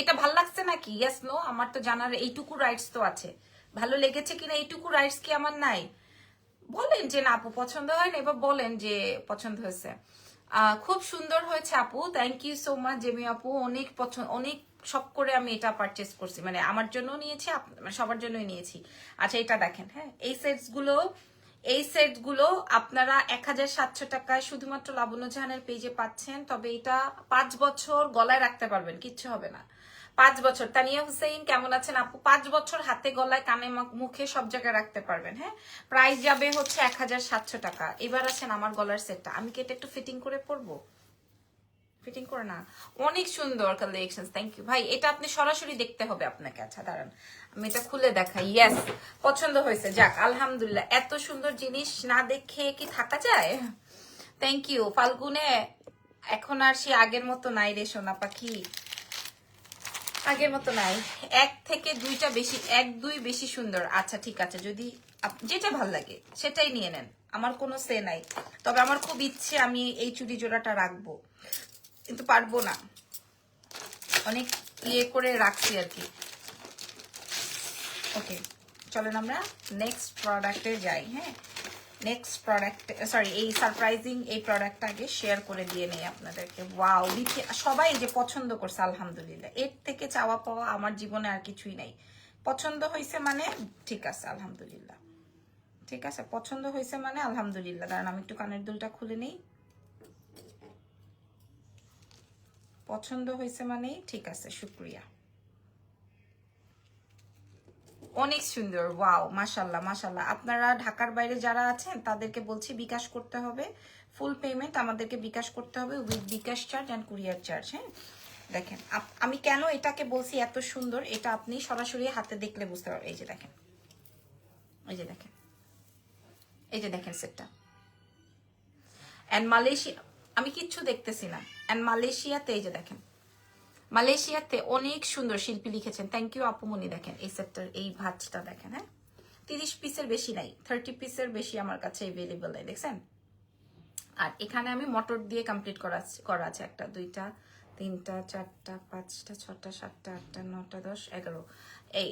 এটা ভাল লাগছে নাকি? ইয়েস নো, আমার তো জানার এইটুকু রাইটস তো আছে। ভালো লেগেছে কিনা এইটুকু রাইটস কি আমার নাই? বলেন যে না আপু পছন্দ হয় না, এবার বলেন যে পছন্দ হয়েছে। খুব সুন্দর হয়েছে আপু, thank you so much Jemi আপু, অনেক পছন্দ, অনেক শখ করে আমি এটা পারচেস করছি, মানে আমার জন্য নিয়েছি, মানে সবার জন্যই নিয়েছি। আচ্ছা এটা দেখেন, হ্যাঁ এই সেটস গুলো আপনারা 1700 টাকায় শুধুমাত্র লাবণ্য জাহানের পেজে পাচ্ছেন। তবে এটা 5 বছর গলায় রাখতে পারবেন, কিচ্ছু হবে না। 5 বছর। তানিয়া হুসেইন কেমন আছেন আপু? 5 বছর হাতে গলায় কানে মুখে সব জায়গায় রাখতে পারবেন। হ্যাঁ, প্রাইস যাবে হচ্ছে 1700 টাকা। এবার আছেন আমার গলার সেটটা, আমি কি এটা একটু ফিটিং করে পরবো? ফিটিং করে না, অনেক সুন্দর কালেকশন, থ্যাংক ইউ ভাই। এটা আপনি সরাসরি দেখতে হবে আপনাকে। আচ্ছা দাঁড়ান আমি এটা খুলে দেখাই। ইয়েস, পছন্দ হয়েছে, যাক আলহামদুলিল্লাহ। এত সুন্দর জিনিস না দেখে কি থাকা যায়? Thank you. ফাল্গুনে এখন আর সে আগের মতো নাই রে সোনা পাখি, আগের মতো নাই। 1 থেকে 2টা বেশি, 1 2 বেশি সুন্দর। আচ্ছা ঠিক আছে, যদি যেটা ভাল লাগে সেটাই নিয়ে নেন, আমার কোনো সে নাই। তবে আমার খুব ইচ্ছে আমি এই চুড়ি জোড়াটা রাখবো, কিন্তু পারবো না, অনেক করে রাখছি আর কি। ওকে চলেন আমরা নেক্সট প্রোডাক্টে যাই। হ্যাঁ, নেক্সট প্রোডাক্ট, সরি এই সারপ্রাইজিং এই প্রোডাক্টটা আগে শেয়ার করে দিয়ে নেই আপনাদেরকে। ওয়াও, সবাই যে পছন্দ করছে আলহামদুলিল্লাহ, এর থেকে চাওয়া পাওয়া আমার জীবনে আর কিছুই নাই। পছন্দ হয়েছে মানে ঠিক আছে আলহামদুলিল্লাহ, ঠিক আছে, পছন্দ হয়েছে মানে আলহামদুলিল্লাহ। কারণ আমি একটু কানের দুলটা খুলে নেই, পছন্দ হয়েছে মানেই ঠিক আছে, শুক্রিয়া। অনেক সুন্দর, ওয়াও, মাশাল্লাহ মাশাল্লাহ। আপনারা ঢাকার বাইরে যারা আছেন তাদেরকে বলছি বিকাশ করতে হবে, ফুল পেমেন্ট আমাদেরকে বিকাশ করতে হবে উইথ bKash charge and courier charge. হ্যাঁ দেখেন, আমি কেন এটাকে বলছি এত সুন্দর, এটা আপনি সরাসরি হাতে দেখলে বুঝতে পারবেন। এই যে দেখেন, এই যে দেখেন, এই যে দেখেন সেটটা। অ্যান্ড মালয়েশিয়া, আমি কিচ্ছু দেখতেছি না। অ্যান্ড মালয়েশিয়াতে এই যে দেখেন, মালয়েশিয়াতে অনেক সুন্দর শিল্পী লিখেছেন, থ্যাংক ইউ আপুমনি। দেখেন এই সেটটার এই ভাঁজটা দেখেন। হ্যাঁ 30 পিসের বেশি নাই, 30 পিসের বেশি আমার কাছে এভেলেবল নাই, দেখছেন। আর এখানে আমি মটর দিয়ে কমপ্লিট করা আছে 1টা 2টা 3টা 4টা 5টা 6টা 7টা 8টা 9টা 10 11,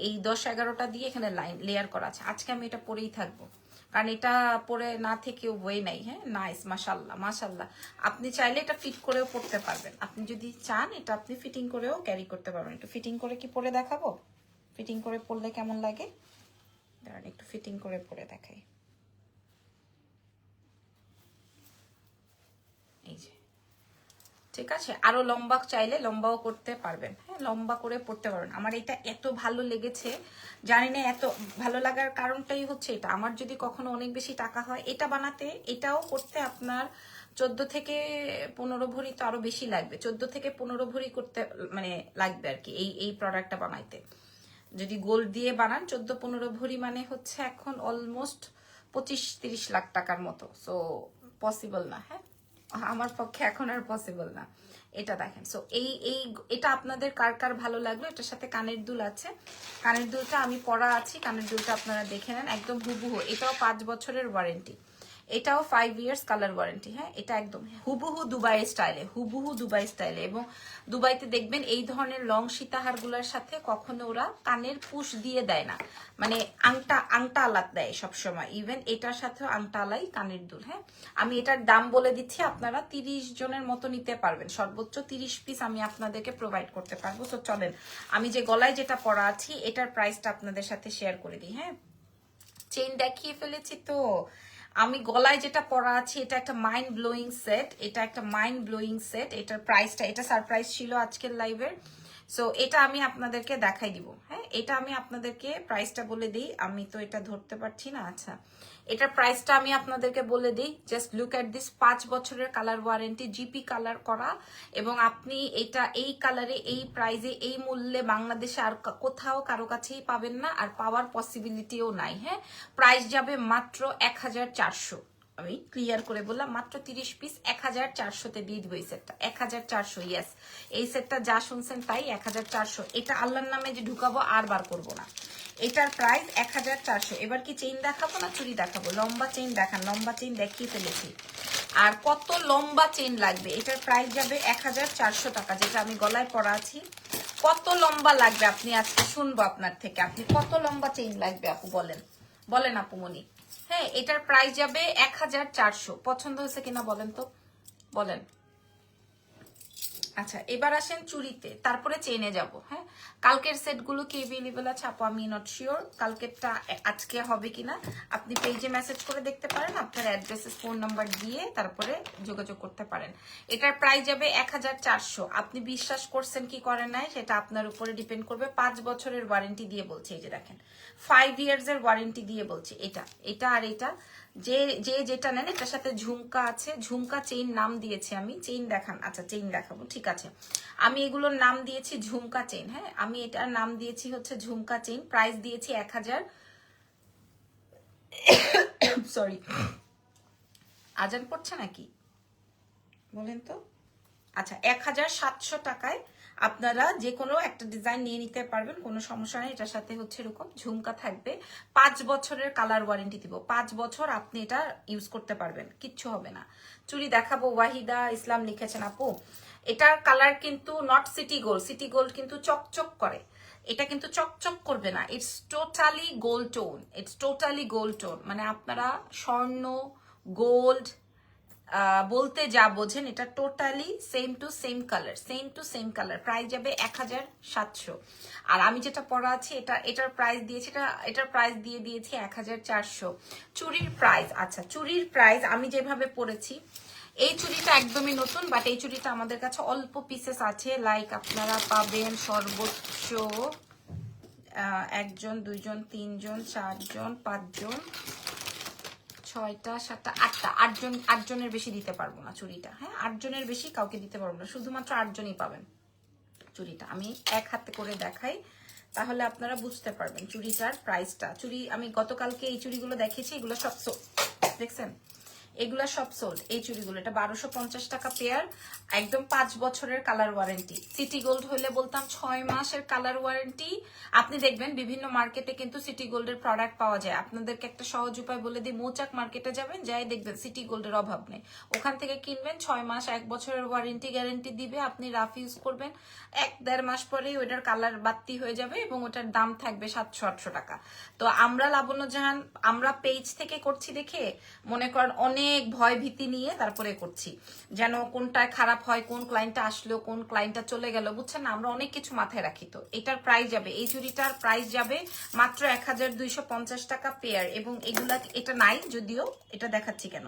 এই 10-11টা দিয়ে এখানে লাইন লেয়ার করা আছে। আজকে আমি এটা পরেই থাকবো, কারণ এটা পরে না থেকে ওয়ে নাই। হ্যাঁ নাইস, মাশাল্লাহ মাশাল্লাহ। আপনি চাইলে এটা ফিট করেও পড়তে পারবেন, আপনি যদি চান এটা আপনি ফিটিং করেও ক্যারি করতে পারবেন। একটু ফিটিং করে কি পরে দেখাবো, ফিটিং করে পরলে কেমন লাগে দাঁড়ান একটু ফিটিং করে পরে দেখাই। এই যে ঠিক আছে, আরো লম্বা চাইলে লম্বাও করতে পারবেন। হ্যাঁ লম্বা করে পড়তে পারবেন। আমার এটা এত ভালো লেগেছে, জানি না এত ভালো লাগার কারণটাই হচ্ছে এটা। আমার যদি কখনো অনেক বেশি টাকা হয় এটা বানাতে, এটাও করতে আপনার 14 থেকে 15 ভরি তো আরো বেশি লাগবে, 14 থেকে 15 ভরি করতে মানে লাগবে আর কি এই প্রোডাক্টটা বানাইতে। যদি গোল্ড দিয়ে বানান 14-15 ভরি মানে হচ্ছে এখন অলমোস্ট 25-30 লাখ টাকার মতো। সো পসিবল না, হ্যাঁ আমার পক্ষে এখন আর পসিবল না। এটা দেখেন, সো এটা আপনাদের কার কার ভালো লাগলো। এটার সাথে কানের দুল আছে, কানের দুলটা আমি পরা আছি, কানের দুলটা আপনারা দেখে নেন, একদম হুবহু। এটাও 5 বছরের ওয়ারেন্টি, এটাও 5 ইয়ার্স কালার ওয়ারেন্টি। হ্যাঁ এটা একদম হুবহু দুবাই স্টাইলে, হুবহু দুবাই স্টাইলে। এবং দুবাইতে দেখবেন এই ধরনের লং সীতাহার গুলার সাথে কখনো ওরা কানের পুশ দিয়ে দেয় না, মানে আংটা আলাদ দেয় সবসময়। ইভেন এটার সাথেও আংটা আলাই কানের দুল। হ্যাঁ আমি এটার দাম বলে দিচ্ছি, আপনারা 30 জনের মতো নিতে পারবেন, সর্বোচ্চ 30 পিস আমি আপনাদেরকে প্রোভাইড করতে পারবো। তো চলেন আমি যে গলায় যেটা পরা আছি এটার প্রাইসটা আপনাদের সাথে শেয়ার করে দিই। হ্যাঁ চেইন দেখিয়ে ফেলেছি তো, আমি গলায় যেটা পরা আছে এটা একটা মাইন্ড ব্লোয়িং সেট, এটা একটা মাইন্ড ব্লোয়িং সেট। এটার প্রাইসটা, এটা সারপ্রাইজ ছিল আজকের লাইভের। সো এটা আমি আপনাদেরকে দেখাই দিব। হ্যাঁ এটা আমি আপনাদেরকে প্রাইসটা বলে দিই, আমি তো এটা ধরতে পারছি না। আচ্ছা এটার প্রাইসটা আমি আপনাদেরকে বলে দিই, জাস্ট লুক এট দিস। 5 বছরের কালার ওয়ারেন্টি, জিপি কালার করা, এবং আপনি এটা এই কালারে এই প্রাইসে এই মূল্যে বাংলাদেশে আর কোথাও কারো কাছেই পাবেন না, আর পাওয়ার পসিবিলিটিও নাই। হ্যাঁ প্রাইস যাবে মাত্র 1400, আমি ক্লিয়ার করে বললাম মাত্র 30 পিস 1400-তে দিয়ে দিব এই সেটটা 1400। ইয়েস, এই সেটটা যা শুনছেন তাই 1400। এটা আল্লাহর নামে যে ঢুকাবো আর বার করবো না। এটার প্রাইস 1400। এবার কি চেইন দেখাবো না চুড়ি দেখাবো? লম্বা চেইন দেখান, লম্বা চেইন দেখিয়ে ফেলেছি। আর কত লম্বা চেইন লাগবে? এটার প্রাইস যাবে 1400 টাকা, যেটা আমি গলায় পরা আছি। কত লম্বা লাগবে আপনি আজকে শুনবো আপনার থেকে। আপনি কত লম্বা চেইন লাগবে আপু বলেন, বলেন আপু মনি। হ্যাঁ, এটার প্রাইস যাবে 1400। পছন্দ হয়েছে কিনা বলেন তো, বলেন। আচ্ছা, এবার আসেন চুড়িতে, তারপরে চেনে যাব। হ্যাঁ, কালকের সেটগুলো কি অ্যাভেলেবল আছে আপু? আমি নট শিওর কালকেরটা আজকে হবে কিনা। আপনি পেজে মেসেজ করে দেখতে পারেন, আপনার অ্যাড্রেস ফোন নাম্বার দিয়ে তারপরে যোগাযোগ করতে পারেন। এটার প্রাইস যাবে 1400। আপনি বিশ্বাস করছেন কি করেন নাই সেটা আপনার উপরে ডিপেন্ড করবে। 5 বছরের ওয়ারেন্টি দিয়ে বলছে, এই যে দেখেন 5 ইয়ার্স এর ওয়ারেন্টি দিয়ে বলছে। এটা আর এটা যেটা নেন এটার সাথে ঝুমকা আছে, ঝুমকা চেইন নাম দিয়েছি আমি। চেইন দেখান, আচ্ছা চেইন দেখাবো, ঠিক আছে। আমি এগুলোর নাম দিয়েছি ঝুমকা চেইন। হ্যাঁ, আমি এটার নাম দিয়েছি হচ্ছে ঝুমকা চেইন। প্রাইস দিয়েছি 1000। সরি, আজান পড়ছে নাকি বলেন তো? আচ্ছা, 1700 টাকায় আপনারা যে কোনো একটা ডিজাইন নিয়ে নিতে পারবেন, কোনো সমস্যা নেই। এটার সাথে হচ্ছে এরকম ঝুমকা থাকবে। 5 বছরের কালার ওয়ারেন্টি দিব। 5 বছর আপনি এটা ইউজ করতে পারবেন, কিচ্ছু হবে না। চুড়ি দেখাবো, ওয়াহিদা ইসলাম লিখেছেন আপু। এটার কালার কিন্তু not city gold. City gold কিন্তু চকচক করে, এটা কিন্তু চকচক করবে না। It's totally gold tone, it's totally gold tone. মানে আপনারা স্বর্ণ গোল্ড বলতে যা বোঝেন, এটা totally same to same colour, same to same colour. Price যাবে 1700। আর আমি যেটা পরা আছি এটার প্রাইস দিয়েছি, এটার প্রাইস দিয়ে দিয়েছি 1400। চুড়ির প্রাইস, আচ্ছা চুড়ির প্রাইস আমি যেভাবে পরেছি, এই চুড়িটা একদমই নতুন, বাট এই চুড়িটা আমাদের কাছে অল্প পিসেস আছে। লাইক আপনারা পাবেন সর্বোচ্চ 1 জন 2 জন 3 জন 4 জন 5 জন 6টা 7টা 8টা 8 জনের বেশি দিতে পারবো না চুড়িটা। হ্যাঁ, 8 জনের বেশি কাউকে দিতে পারবো না, শুধুমাত্র 8 জনই পাবেন চুড়িটা। আমি এক হাতে করে দেখাই, তাহলে আপনারা বুঝতে পারবেন চুড়িটার প্রাইসটা। চুড়ি আমি গতকালকে এই চুড়িগুলো দেখিয়েছি, এগুলো সব দেখছেন, এগুলা সব সোল্ড। এই চুড়িগুলো এটা 1250 টাকা পেয়ার, একদম 5 বছরের কালার ওয়ারেন্টি। সিটি গোল্ড হলে বলতাম 6 মাসের কালার ওয়ারেন্টি। আপনি দেখবেন বিভিন্ন মার্কেটে কিন্তু সিটি গোল্ডের প্রোডাক্ট পাওয়া যায়। আপনাদেরকে একটা সহজ উপায় বলে দিই, মৌচাক মার্কেটে যাবেন, যাই দেখবেন সিটি গোল্ডের অভাব নেই। ওখান থেকে কিনবেন, 6 মাস 1 বছরের ওয়ারেন্টি গ্যারেন্টি দিবে। আপনি রাফ ইউজ করবেন, 1-1.5 মাস পরেই ওটার কালার বাতি হয়ে যাবে এবং ওটার দাম থাকবে 700-800 টাকা। তো আমরা লাবণ্য জাহান, আমরা পেজ থেকে করছি দেখে মনে করেন অনেক ভয় ভীতি নিয়ে তারপরে করছি, যেন কোনটায় খারাপ হয়, কোন ক্লায়েন্টটা আসলো, কোন ক্লায়েন্টটা চলে গেল, বুঝছেন না? আমরা অনেক কিছু মাথায় রাখি। তো এটার প্রাইস যাবে, এই চুড়িটার প্রাইস যাবে মাত্র 1250 টাকা পেয়ার। এবং এগুলা, এটা নাই যদিও, এটা দেখাচ্ছি কেন,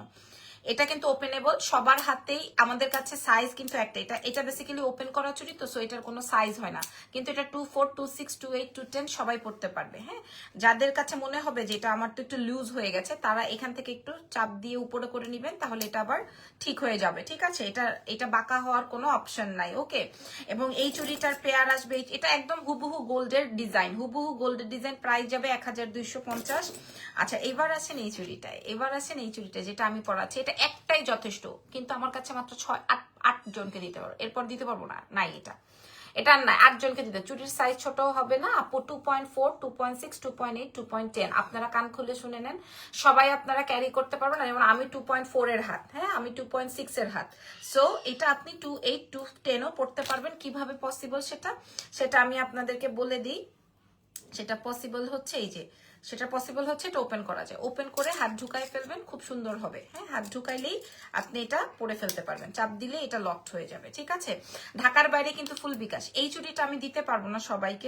এটা কিন্তু ওপেনেবল সবার হাতেই। আমাদের কাছে সাইজ কিন্তু একটা, এটা বেসিক্যালি ওপেন করা চুড়ি তো, সো এটার কোনো সাইজ হয় না। কিন্তু এটা 24, 26, 28, 210 সবাই পড়তে পারবে। হ্যাঁ, যাদের কাছে মনে হবে যে এটা আমার তো একটু লুজ হয়ে গেছে, তারা এখান থেকে একটু চাপ দিয়ে উপরে করে নেবেন, তাহলে এটা আবার ঠিক হয়ে যাবে। ঠিক আছে, এটা বাঁকা হওয়ার কোনো অপশন নাই। ওকে, এবং এই চুড়িটার পেয়ার আসবে, এটা একদম হুবহু গোল্ডের ডিজাইন, হুবহু গোল্ডের ডিজাইন। প্রাইস যাবে 1250। আচ্ছা, এবার আসেন এই চুড়িটায়, যেটা আমি পরাচ্ছি, এটা একটাই যথেষ্ট, কিন্তু আমার কাছে মাত্র 6-8 জনকে দিতে পারবো, এরপর দিতে পারবো না। নাই, এটা নাই, 8 জনকে দিতে। চুড়ির সাইজ ছোট হবে না আপু, 2.4, 2.6, 2.8, 2.10। আপনারা কান খুলে শুনে নেন, সবাই আপনারা ক্যারি করতে পারবেন না। যেমন আমি 2.4 এর হাত, হ্যাঁ আমি 2.6 এর হাত, সো এটা আপনি 2.8, 2.10ও পড়তে পারবেন। কিভাবে পসিবল সেটা আমি আপনাদেরকে বলে দিই। সেটা পসিবল হচ্ছে এটা ওপেন করা যায়। ওপেন করে হাত ঢুকাই ফেলবেন, খুব সুন্দর হবে। হ্যাঁ, হাত ঢুকাইলেই আপনি এটা পরে ফেলতে পারবেন, চাপ দিলে এটা লকড হয়ে যাবে। ঠিক আছে, ঢাকার বাইরে কিন্তু ফুল বিকাশ। এই চুড়িটা আমি দিতে পারবো না সবাইকে,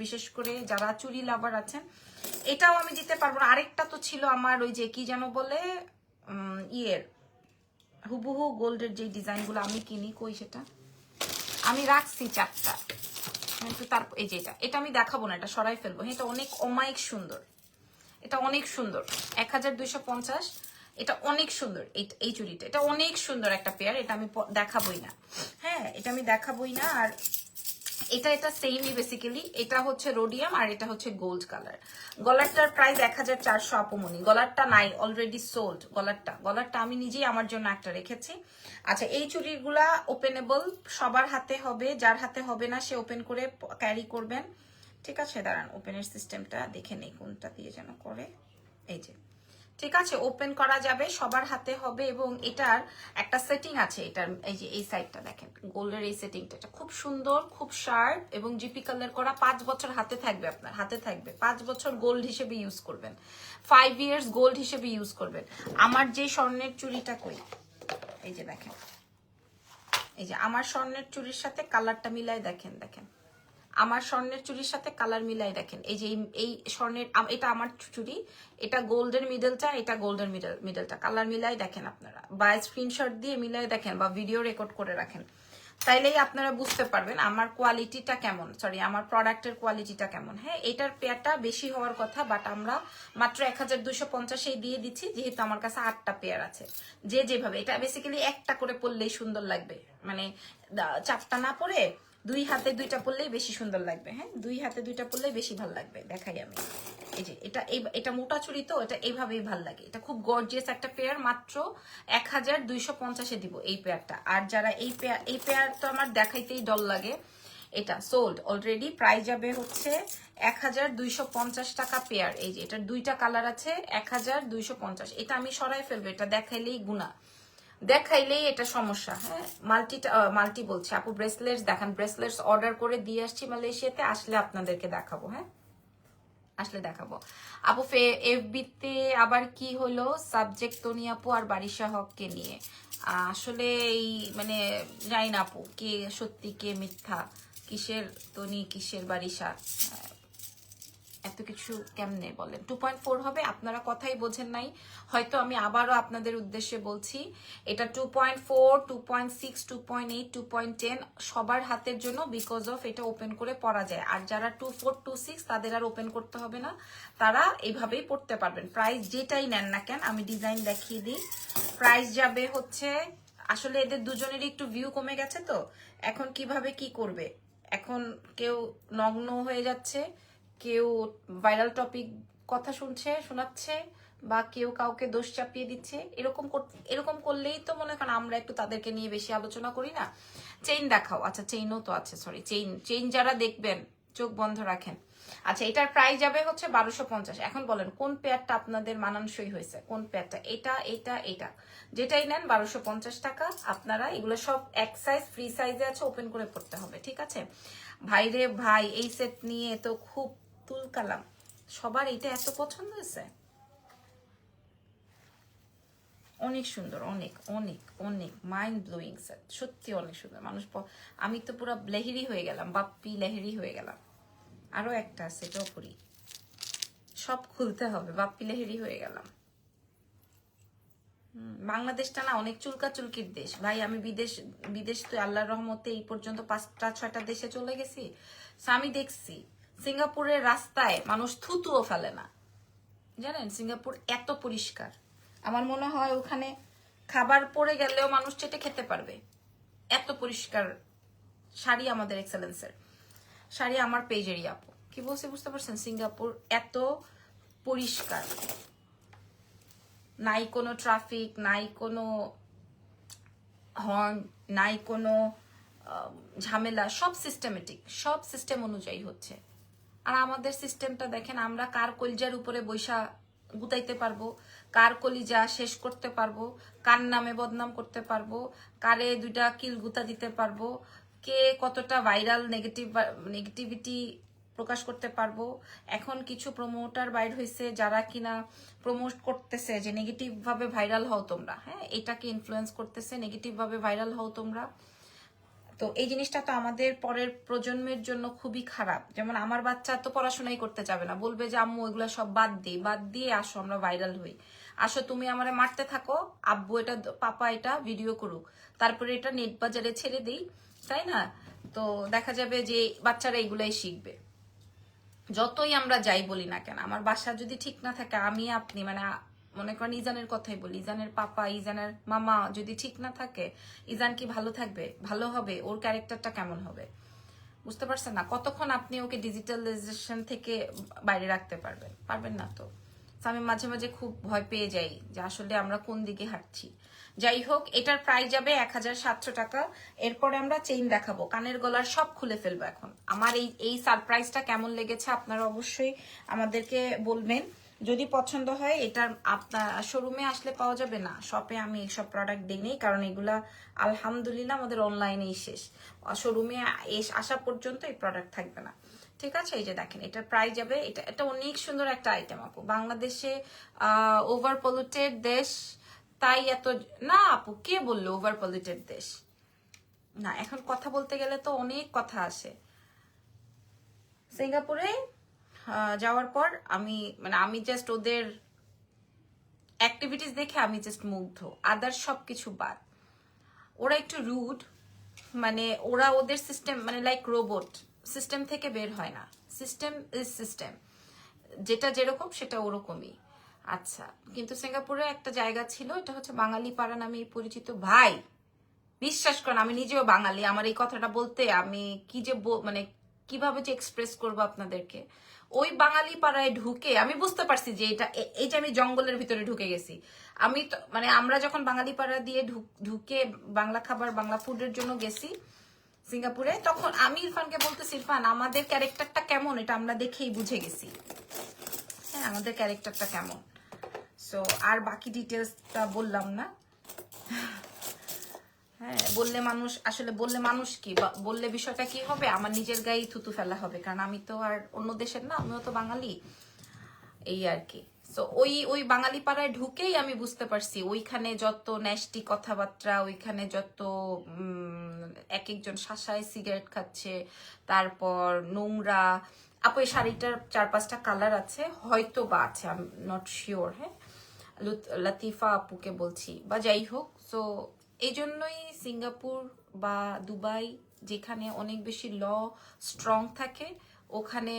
বিশেষ করে যারা চুড়ি লাভার আছেন, এটাও আমি দিতে পারবো না। আরেকটা তো ছিল আমার, ওই যে কি যেন বলে, হুবহু গোল্ডের যে ডিজাইনগুলো আমি কিনি, কই সেটা আমি রাখছি 4টা, কিন্তু তারপর এই যে এটা আমি দেখাবো না, এটা সরাই ফেলবো। এটা অনেক অমায়িক সুন্দর, এটা অনেক সুন্দর। 1250, এটা অনেক সুন্দর। এই চুড়িটা, এটা অনেক সুন্দর একটা পেয়ার, এটা আমি দেখাবোই না। হ্যাঁ, এটা আমি দেখাবোই না। আর এটা সেমই বেসিক্যালি, এটা হচ্ছে রোডিয়াম আর এটা হচ্ছে গোল্ড কালার। গলারটার প্রাইস 1400 আপমনি। গলারটা নাই, অলরেডি সোল্ড। গলারটা আমি নিজেই আমার জন্য একটা রেখেছি। আচ্ছা, এই চুড়িগুলা ওপেনেবল, সবার হাতে হবে, যার হাতে হবে না সে ওপেন করে ক্যারি করবেন, ঠিক আছে? দাঁড়ান, ওপেনের সিস্টেমটা দেখে নেই কোনটা দিয়ে যেন করে, এই যে, ঠিক আছে, ওপেন করা যাবে, সবার হাতে হবে। এবং এটার একটা সেটিং আছে, এটার এই যে এই সাইডটা দেখেন, গোল্ডের এই সেটিংটা, এটা খুব সুন্দর, খুব শার্প এবং জিপি কালার করা। 5 বছর হাতে থাকবে, আপনার হাতে থাকবে 5 বছর, গোল্ড হিসেবে ইউজ করবেন, 5 ইয়ার্স গোল্ড হিসেবে ইউজ করবেন। আমার যে স্বর্ণের চুড়িটা কই, এই যে দেখেন, এই যে আমার স্বর্ণের চুড়ির সাথে কালারটা মিলাই দেখেন, দেখেন আমার স্বর্ণের চুড়ির সাথে কালার মিলাই দেখেন। এই যে এই স্বর্ণের, এটা আমার চুড়ি, এটা গোল্ডের মিডলটা, এটা গোল্ডের মিডলটা, কালার মিলাই দেখেন আপনারা, বা স্ক্রিনশট দিয়ে মিলাই দেখেন, বা ভিডিও রেকর্ড করে রাখেন, তাইলেই আপনারা বুঝতে পারবেন আমার কোয়ালিটিটা কেমন, সরি আমার প্রোডাক্টের কোয়ালিটিটা কেমন। হ্যাঁ, এটার পেয়ারটা বেশি হওয়ার কথা, বাট আমরা মাত্র 1250 দিয়ে দিচ্ছি, যেহেতু আমার কাছে 8টা পেয়ার আছে। যে যেভাবে, এটা বেসিক্যালি একটা করে পরলেই সুন্দর লাগবে, মানে 4টা না পরে 2 হাতে 2টা পরলেই বেশি সুন্দর লাগবে। হ্যাঁ, 2 হাতে 2টা পরলেই বেশি ভালো লাগবে। দেখাই আমি, এই যে এটা মোটা চুড়ি তো, এটা এইভাবেই ভাল লাগে। এটা খুব গর্জিয়াস একটা পেয়ার, মাত্র 1250 দিব এই পেয়ারটা। আর যারা এই পেয়ার তো আমার দেখাইতেই ডল লাগে, এটা সোল্ড অলরেডি, প্রাইস যাবে হচ্ছে 1250 টাকা পেয়ার। এই যে এটার 2টা কালার আছে, 1250। এটা আমি সরাই ফেলবো, এটা দেখাইলেই গুণা, দেখাইলেই এটা সমস্যা। হ্যাঁ, মাল্টি বলছে আপু, ব্রেসলেটস দেখান। ব্রেসলেটস অর্ডার করে দিয়ে আসছি মালয়েশিয়াতে, আসলে আপনাদেরকে দেখাবো। হ্যাঁ, আসলে দেখাবো আপু। এফবিতে আবার কি হলো সাবজেক্ট তনি আপু আর বারিশা হককে নিয়ে? আসলে এই মানে জানি না আপু, কে সত্যি কে মিথ্যা, কিসের তনি কিসের বারিশা, এত কিছু কেমনে বলেন? 2.4 হবে, আপনারা কথাই বোঝেন নাই হয়তো। আমি আবারও আপনাদের উদ্দেশ্যে বলছি, এটা 2.4, 2.6, 2.8, 2.10 সবার হাতের জন্য, বিকজ অফ এটা ওপেন করে পরা যায়। আর যারা 2.4, 2.6 তাদের আর ওপেন করতে হবে না, তারা এইভাবেই পড়তে পারবেন। প্রাইস যেটাই নেন না কেন, আমি ডিজাইন দেখিয়ে দিই। প্রাইস যাবে হচ্ছে, আসলে এদের দুজনেরই একটু ভিউ কমে গেছে তো, এখন কিভাবে কি করবে, এখন কেউ নগ্ন হয়ে যাচ্ছে, কেউ ভাইরাল টপিক কথা শোনাচ্ছে, বা কেউ কাউকে দোষ চাপিয়ে দিচ্ছে। এরকম করলেই তো মনে করেন আমরা একটু তাদেরকে নিয়ে বেশি আলোচনা করি না। চেইন দেখাও, আচ্ছা চেইনও তো আছে, সরি চেইন যারা দেখবেন চোখ বন্ধ রাখেন। আচ্ছা, এটার প্রাইস যাবে হচ্ছে 1250। এখন বলেন কোন পেয়ারটা আপনাদের মানানসই হয়েছে, কোন পেয়ারটা? এটা যেটাই নেন 1250 টাকা। আপনারা এগুলো সব এক সাইজ, ফ্রি সাইজে আছে, ওপেন করে পড়তে হবে, ঠিক আছে? ভাইরে ভাই, এই সেট নিয়ে তো খুব তুলকালাম, সবার এটা এত পছন্দ হয়েছে, অনেক সুন্দর, অনেক অনেক অনেক মাইন্ড ব্লোয়িং সেট, সত্যি অনেক সুন্দর। মানুষ, আমি তো পুরো লেহেরি হয়ে গেলাম, বাপ্পি লেহেরি হয়ে গেলাম। আরো একটা আছে, এটাও করি, সব খুলতে হবে, বাপ্পি লেহেরি হয়ে গেলাম। বাংলাদেশটা না অনেক চুলকা চুলকির দেশ ভাই। আমি বিদেশ তো আল্লাহর রহমতে এই পর্যন্ত 5-6টা দেশে চলে গেছি। আমি দেখছি সিঙ্গাপুরের রাস্তায় মানুষ থুতুও ফেলে না, জানেন? সিঙ্গাপুর এত পরিষ্কার, আমার মনে হয় ওখানে খাবার পড়ে গেলেও মানুষ চেটে খেতে পারবে, এত পরিষ্কার। শাড়ি আমাদের এক্সেলেন্সের শাড়ি, আমার পেজেরই আপু কি বলছে বুঝতে পারছেন? সিঙ্গাপুর এত পরিষ্কার, নাই কোনো ট্রাফিক, নাই কোনো হর্ন, নাই কোনো ঝামেলা, সব সিস্টেমেটিক, সব সিস্টেম অনুযায়ী হচ্ছে। আর আমাদের সিস্টেমটা দেখেন, আমরা কার কলিজার উপরে বৈশা গুতাইতে পারবো, কার কলিজা শেষ করতে পারবো, কার নামে বদনাম করতে পারবো, কারে 2টা কিল গুতা দিতে পারবো, কে কতটা ভাইরাল নেগেটিভিটি প্রকাশ করতে পারবো। এখন কিছু প্রমোটার বাইর হয়েছে যারা কিনা প্রমোট করতেছে যে নেগেটিভ ভাবে ভাইরাল হও তোমরা, হ্যাঁ, এটাকে ইনফ্লুয়েন্স করতেছে, নেগেটিভ ভাবে ভাইরাল হও তোমরা। তো এই জিনিসটা তো আমাদের পরের প্রজন্মের জন্য খুবই খারাপ। যেমন আমার বাচ্চা তো পড়াশোনাই করতে যাবে না, বলবে যে আম্মু এগুলো সব বাদ দিয়ে আসো আমরা ভাইরাল হই, আসো তুমি আমারে মারতে থাকো, আব্বু এটা পাপা এটা ভিডিও করুক, তারপরে এটা নেট বাজারে ছেড়ে দিই, তাই না? তো দেখা যাবে যে বাচ্চারা এগুলাই শিখবে। যতই আমরা যাই বলি না কেন, আমার বাসা যদি ঠিক না থাকে, আমি আপনি মানে মনে করেন ইজানের কথাই বলি, ইজানের পাপা ইজানের মামা যদি ঠিক না থাকে, ইজান কি ভালো থাকবে? ভালো হবে? ওর ক্যারেক্টারটা কেমন হবে? বুঝতে পারছেন না? কতক্ষণ আপনি ওকে ডিজিটালাইজেশন থেকে বাইরে রাখতে পারবেন? পারবেন না তো। আমি মাঝে মাঝে খুব ভয় পেয়ে যাই যে আসলে আমরা কোন দিকে হাঁটছি। যাই হোক, এটার প্রাইস যাবে 1700 টাকা। এরপরে আমরা চেইন দেখাবো, কানের গলার সব খুলে ফেলবো এখন। আমার এই সারপ্রাইজটা কেমন লেগেছে আপনারা অবশ্যই আমাদেরকে বলবেন। যদি পছন্দ হয়, এটার আপনার শোরুমে আসলে পাওয়া যাবে না, শপে আমি এইসব প্রোডাক্ট দিই, কারণ এগুলা আলহামদুলিল্লাহ আমাদের অনলাইনেই শেষ। শোরুমে আসা পর্যন্ত এই প্রোডাক্ট থাকবে না। ঠিক আছে, এই যে দেখেন, এটার প্রাইস যাবে, এটা অনেক সুন্দর একটা আইটেম আপু। বাংলাদেশে ওভার পলিউটেড দেশ, তাই এত না আপু। কে বললো ওভার পলিউটেড দেশ? না, এখন কথা বলতে গেলে তো অনেক কথা আসে। সিঙ্গাপুরে যাওয়ার পর আমি জাস্ট ওদের অ্যাক্টিভিটিস দেখে আমি জাস্ট মুগ্ধ, আদার সবকিছু বাদ। ওরা একটু রুড, মানে ওরা ওদের সিস্টেম লাইক রোবট, সিস্টেম থেকে বের হয় না। সিস্টেম ইজ সিস্টেম, যেটা যেরকম সেটা ওরকমই। আচ্ছা, কিন্তু সিঙ্গাপুরে একটা জায়গা ছিল, এটা হচ্ছে বাঙালি পাড়া নামে পরিচিত। ভাই বিশ্বাস করেন, আমি নিজেও বাঙালি। আমার এই কথাটা বলতে আমি কি যে কিভাবে যে এক্সপ্রেস করবো আপনাদেরকে। ওই বাঙালি পাড়ায় ঢুকে আমি বুঝতে পারছি যে এই যে আমি জঙ্গলের ভিতরে ঢুকে গেছি। আমি তো আমরা যখন বাঙালি পাড়া দিয়ে ঢুকে বাংলা খাবার, বাংলা ফুডের জন্য গেছি সিঙ্গাপুরে, তখন আমি ইরফানকে বলতেছি, ইরফান আমাদের ক্যারেক্টারটা কেমন এটা আমরা দেখেই বুঝে গেছি। হ্যাঁ, আমাদের ক্যারেক্টারটা কেমন। সো আর বাকি ডিটেলসটা বললাম না। হ্যাঁ, বললে মানুষ কি বললে বিষয়টা কি হবে, আমার নিজের গায়ে থুতু ফেলা হবে, কারণ আমি তো আর অন্য দেশের না, আমিও তো বাঙালি, এই আর কি। তো ওই বাঙালি পাড়ায় ঢুকেই আমি বুঝতে পারছি ওইখানে যত ন্যাস্টি কথাবার্তা, ওইখানে যত এক একজন শাসায় সিগারেট খাচ্ছে, তারপর নোংরা। আপু এই শাড়িটার 4-5টা কালার আছে, হয়তো বা আছে, আই এম নট শিওর। হ্যাঁ, লতিফা আপুকে বলছি, বা যাই হোক। সো এই জন্যই সিঙ্গাপুর বা দুবাই, যেখানে অনেক বেশি ল স্ট্রং থাকে, ওখানে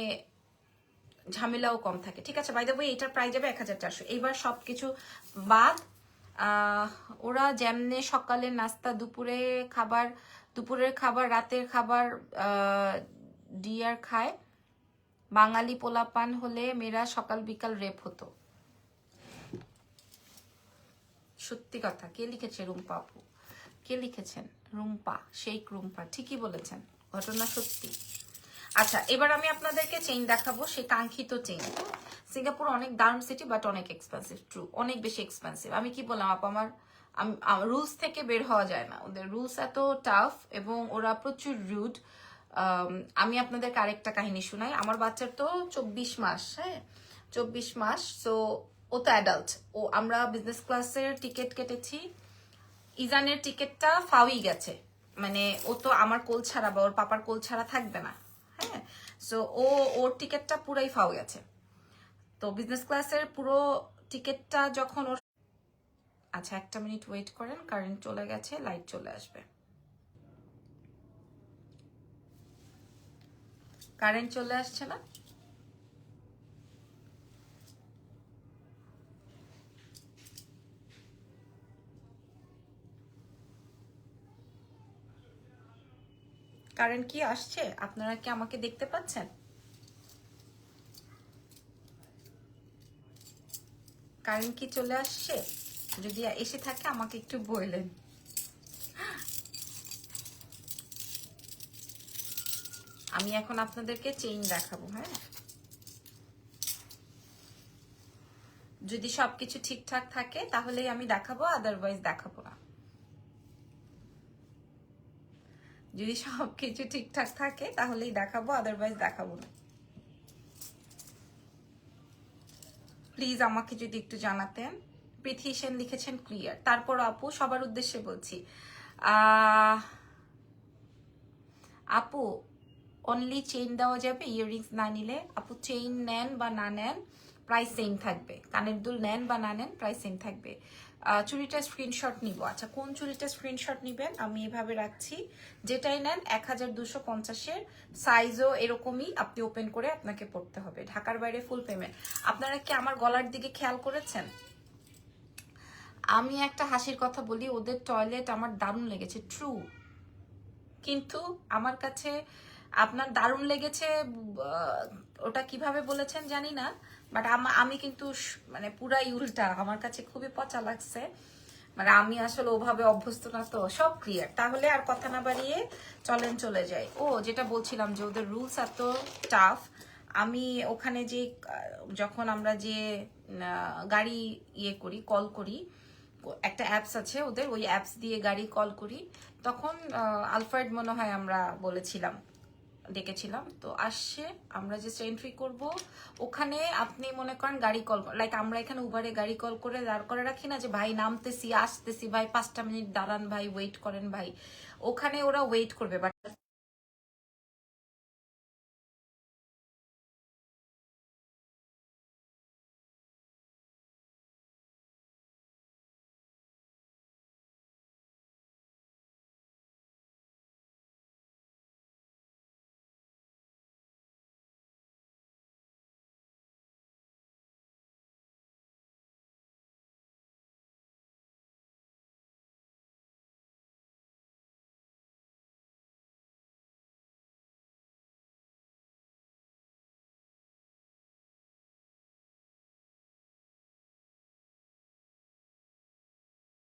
ঝামেলাও কম থাকে। ঠিক আছে, বাই দ্য ওয়ে এটার প্রাইস যাবে 1400। এইবার সবকিছু বাদ, ওরা যেমনে সকালের নাস্তা, দুপুরের খাবার, রাতের খাবার ডিয়ার খায়, বাঙালি পোলাপান হলে মেয়েরা সকাল বিকাল রেপ হতো। সত্যি কথা। কে লিখেছে? রুম্পা আপু। কে লিখেছেন? রুম্পা, শেখ রুম্পা, ঠিকই বলেছেন, ঘটনা সত্যি। আচ্ছা, এবার আমি আপনাদেরকে চেইন দেখাবো, সেই কাঙ্ক্ষিত চেইন। সিঙ্গাপুর অনেক দারুণ সিটি, বাট অনেক এক্সপেন্সিভ। ট্রু, অনেক বেশি এক্সপেন্সিভ। আমি কি বললাম আপু, আমার রুলস থেকে বের হওয়া যায় না, ওদের রুলস এত টাফ এবং ওরা প্রচুর রুড। আমি আপনাদেরকে আরেকটা কাহিনী শোনাই। আমার বাচ্চার তো 24 মাস। হ্যাঁ, 24 মাস। সো ও তো অ্যাডাল্ট। আমরা বিজনেস ক্লাসের টিকিট কেটেছি, ইজানের টিকিটটা ফাউই গেছে, ও তো আমার কোল ছাড়া বা ওর পাপার কোল ছাড়া থাকবে না। হ্যাঁ, সো ওর টিকিটটা পুরাই ফাউ গেছে। তো বিজনেস ক্লাসের পুরো টিকিটটা যখন ওর, আচ্ছা একটা মিনিট ওয়েট করেন, কারেন্ট চলে গেছে, লাইট চলে আসবে। কারেন্ট চলে আসছে না? কারেন্ট কি আসছে? আপনারা কি আমাকে দেখতে পাচ্ছেন? কারেন্ট কি চলে আসছে? যদি এসে থাকে আমাকে একটু বললেন। আমি এখন আপনাদেরকে চেইন দেখাবো। হ্যাঁ, যদি সবকিছু ঠিকঠাক থাকে তাহলেই আমি দেখাবো, আদারওয়াইজ দেখাবো না। যদি সবকিছু ঠিকঠাক থাকে তাহলেই দেখাবো, আদারওয়াইজ দেখাবো না। প্লিজ আমাকে যদি একটু জানাতেন। পৃথ্বী সেন লিখেছেন ক্লিয়ার। তারপর আপু সবার উদ্দেশ্যে বলছি, আপু অনলি চেইন দেওয়া যাবে, ইয়াররিংস না নিলে? আপু চেইন নেন বা না নেন প্রাইস সেম থাকবে, কানের দুল নেন বা না নেন প্রাইস সেম থাকবে। চুড়িটা স্ক্রিনশট নিব। আচ্ছা, কোন চুড়িটা স্ক্রিনশট নিবেন? আমি এভাবে রাখছি, যেটাই নেন 1250-এর, সাইজও এরকমই, আপনি ওপেন করে আপনাকে পড়তে হবে, ঢাকার বাইরে ফুল পেমেন্ট। আপনারা কি আমার গলার দিকে খেয়াল করেছেন? আমি একটা হাসির কথা বলি, ওদের টয়লেট আমার দারুণ লেগেছে, ট্রু। কিন্তু আমার কাছে আপনার দারুণ লেগেছে, ওটা কিভাবে বলেছেন জানি না, বাট আমি কিন্তু মানে পুরাই উল্টা, আমার কাছে খুবই পচা লাগছে। মানে আমি আসলে ওভাবে অভ্যস্ত না, তো সব ক্লিয়ার। তাহলে আর কথা না বাড়িয়ে চলেন চলে যাই। ও যেটা বলছিলাম যে ওদের রুলস এত টাফ। আমি ওখানে যে যখন আমরা যে গাড়ি ইয়ে করি, কল করি, একটা অ্যাপস আছে ওদের, ওই অ্যাপস দিয়ে গাড়ি কল করি, তখন আলফ্রেড মনে হয় আমরা বলেছিলাম, ডেকেছিলাম, তো আসছে, আমরা জাস্ট এন্ট্রি করব। ওখানে আপনি মনে করেন গাড়ি কল, লাইক আমরা এখানে উবারে গাড়ি কল করে দাঁড় করে রাখি না, যে ভাই নামতেছি আসতেছি ভাই 5টা মিনিট দাঁড়ান ভাই, ওয়েট করেন ভাই, ওখানে ওরা ওয়েট করবে।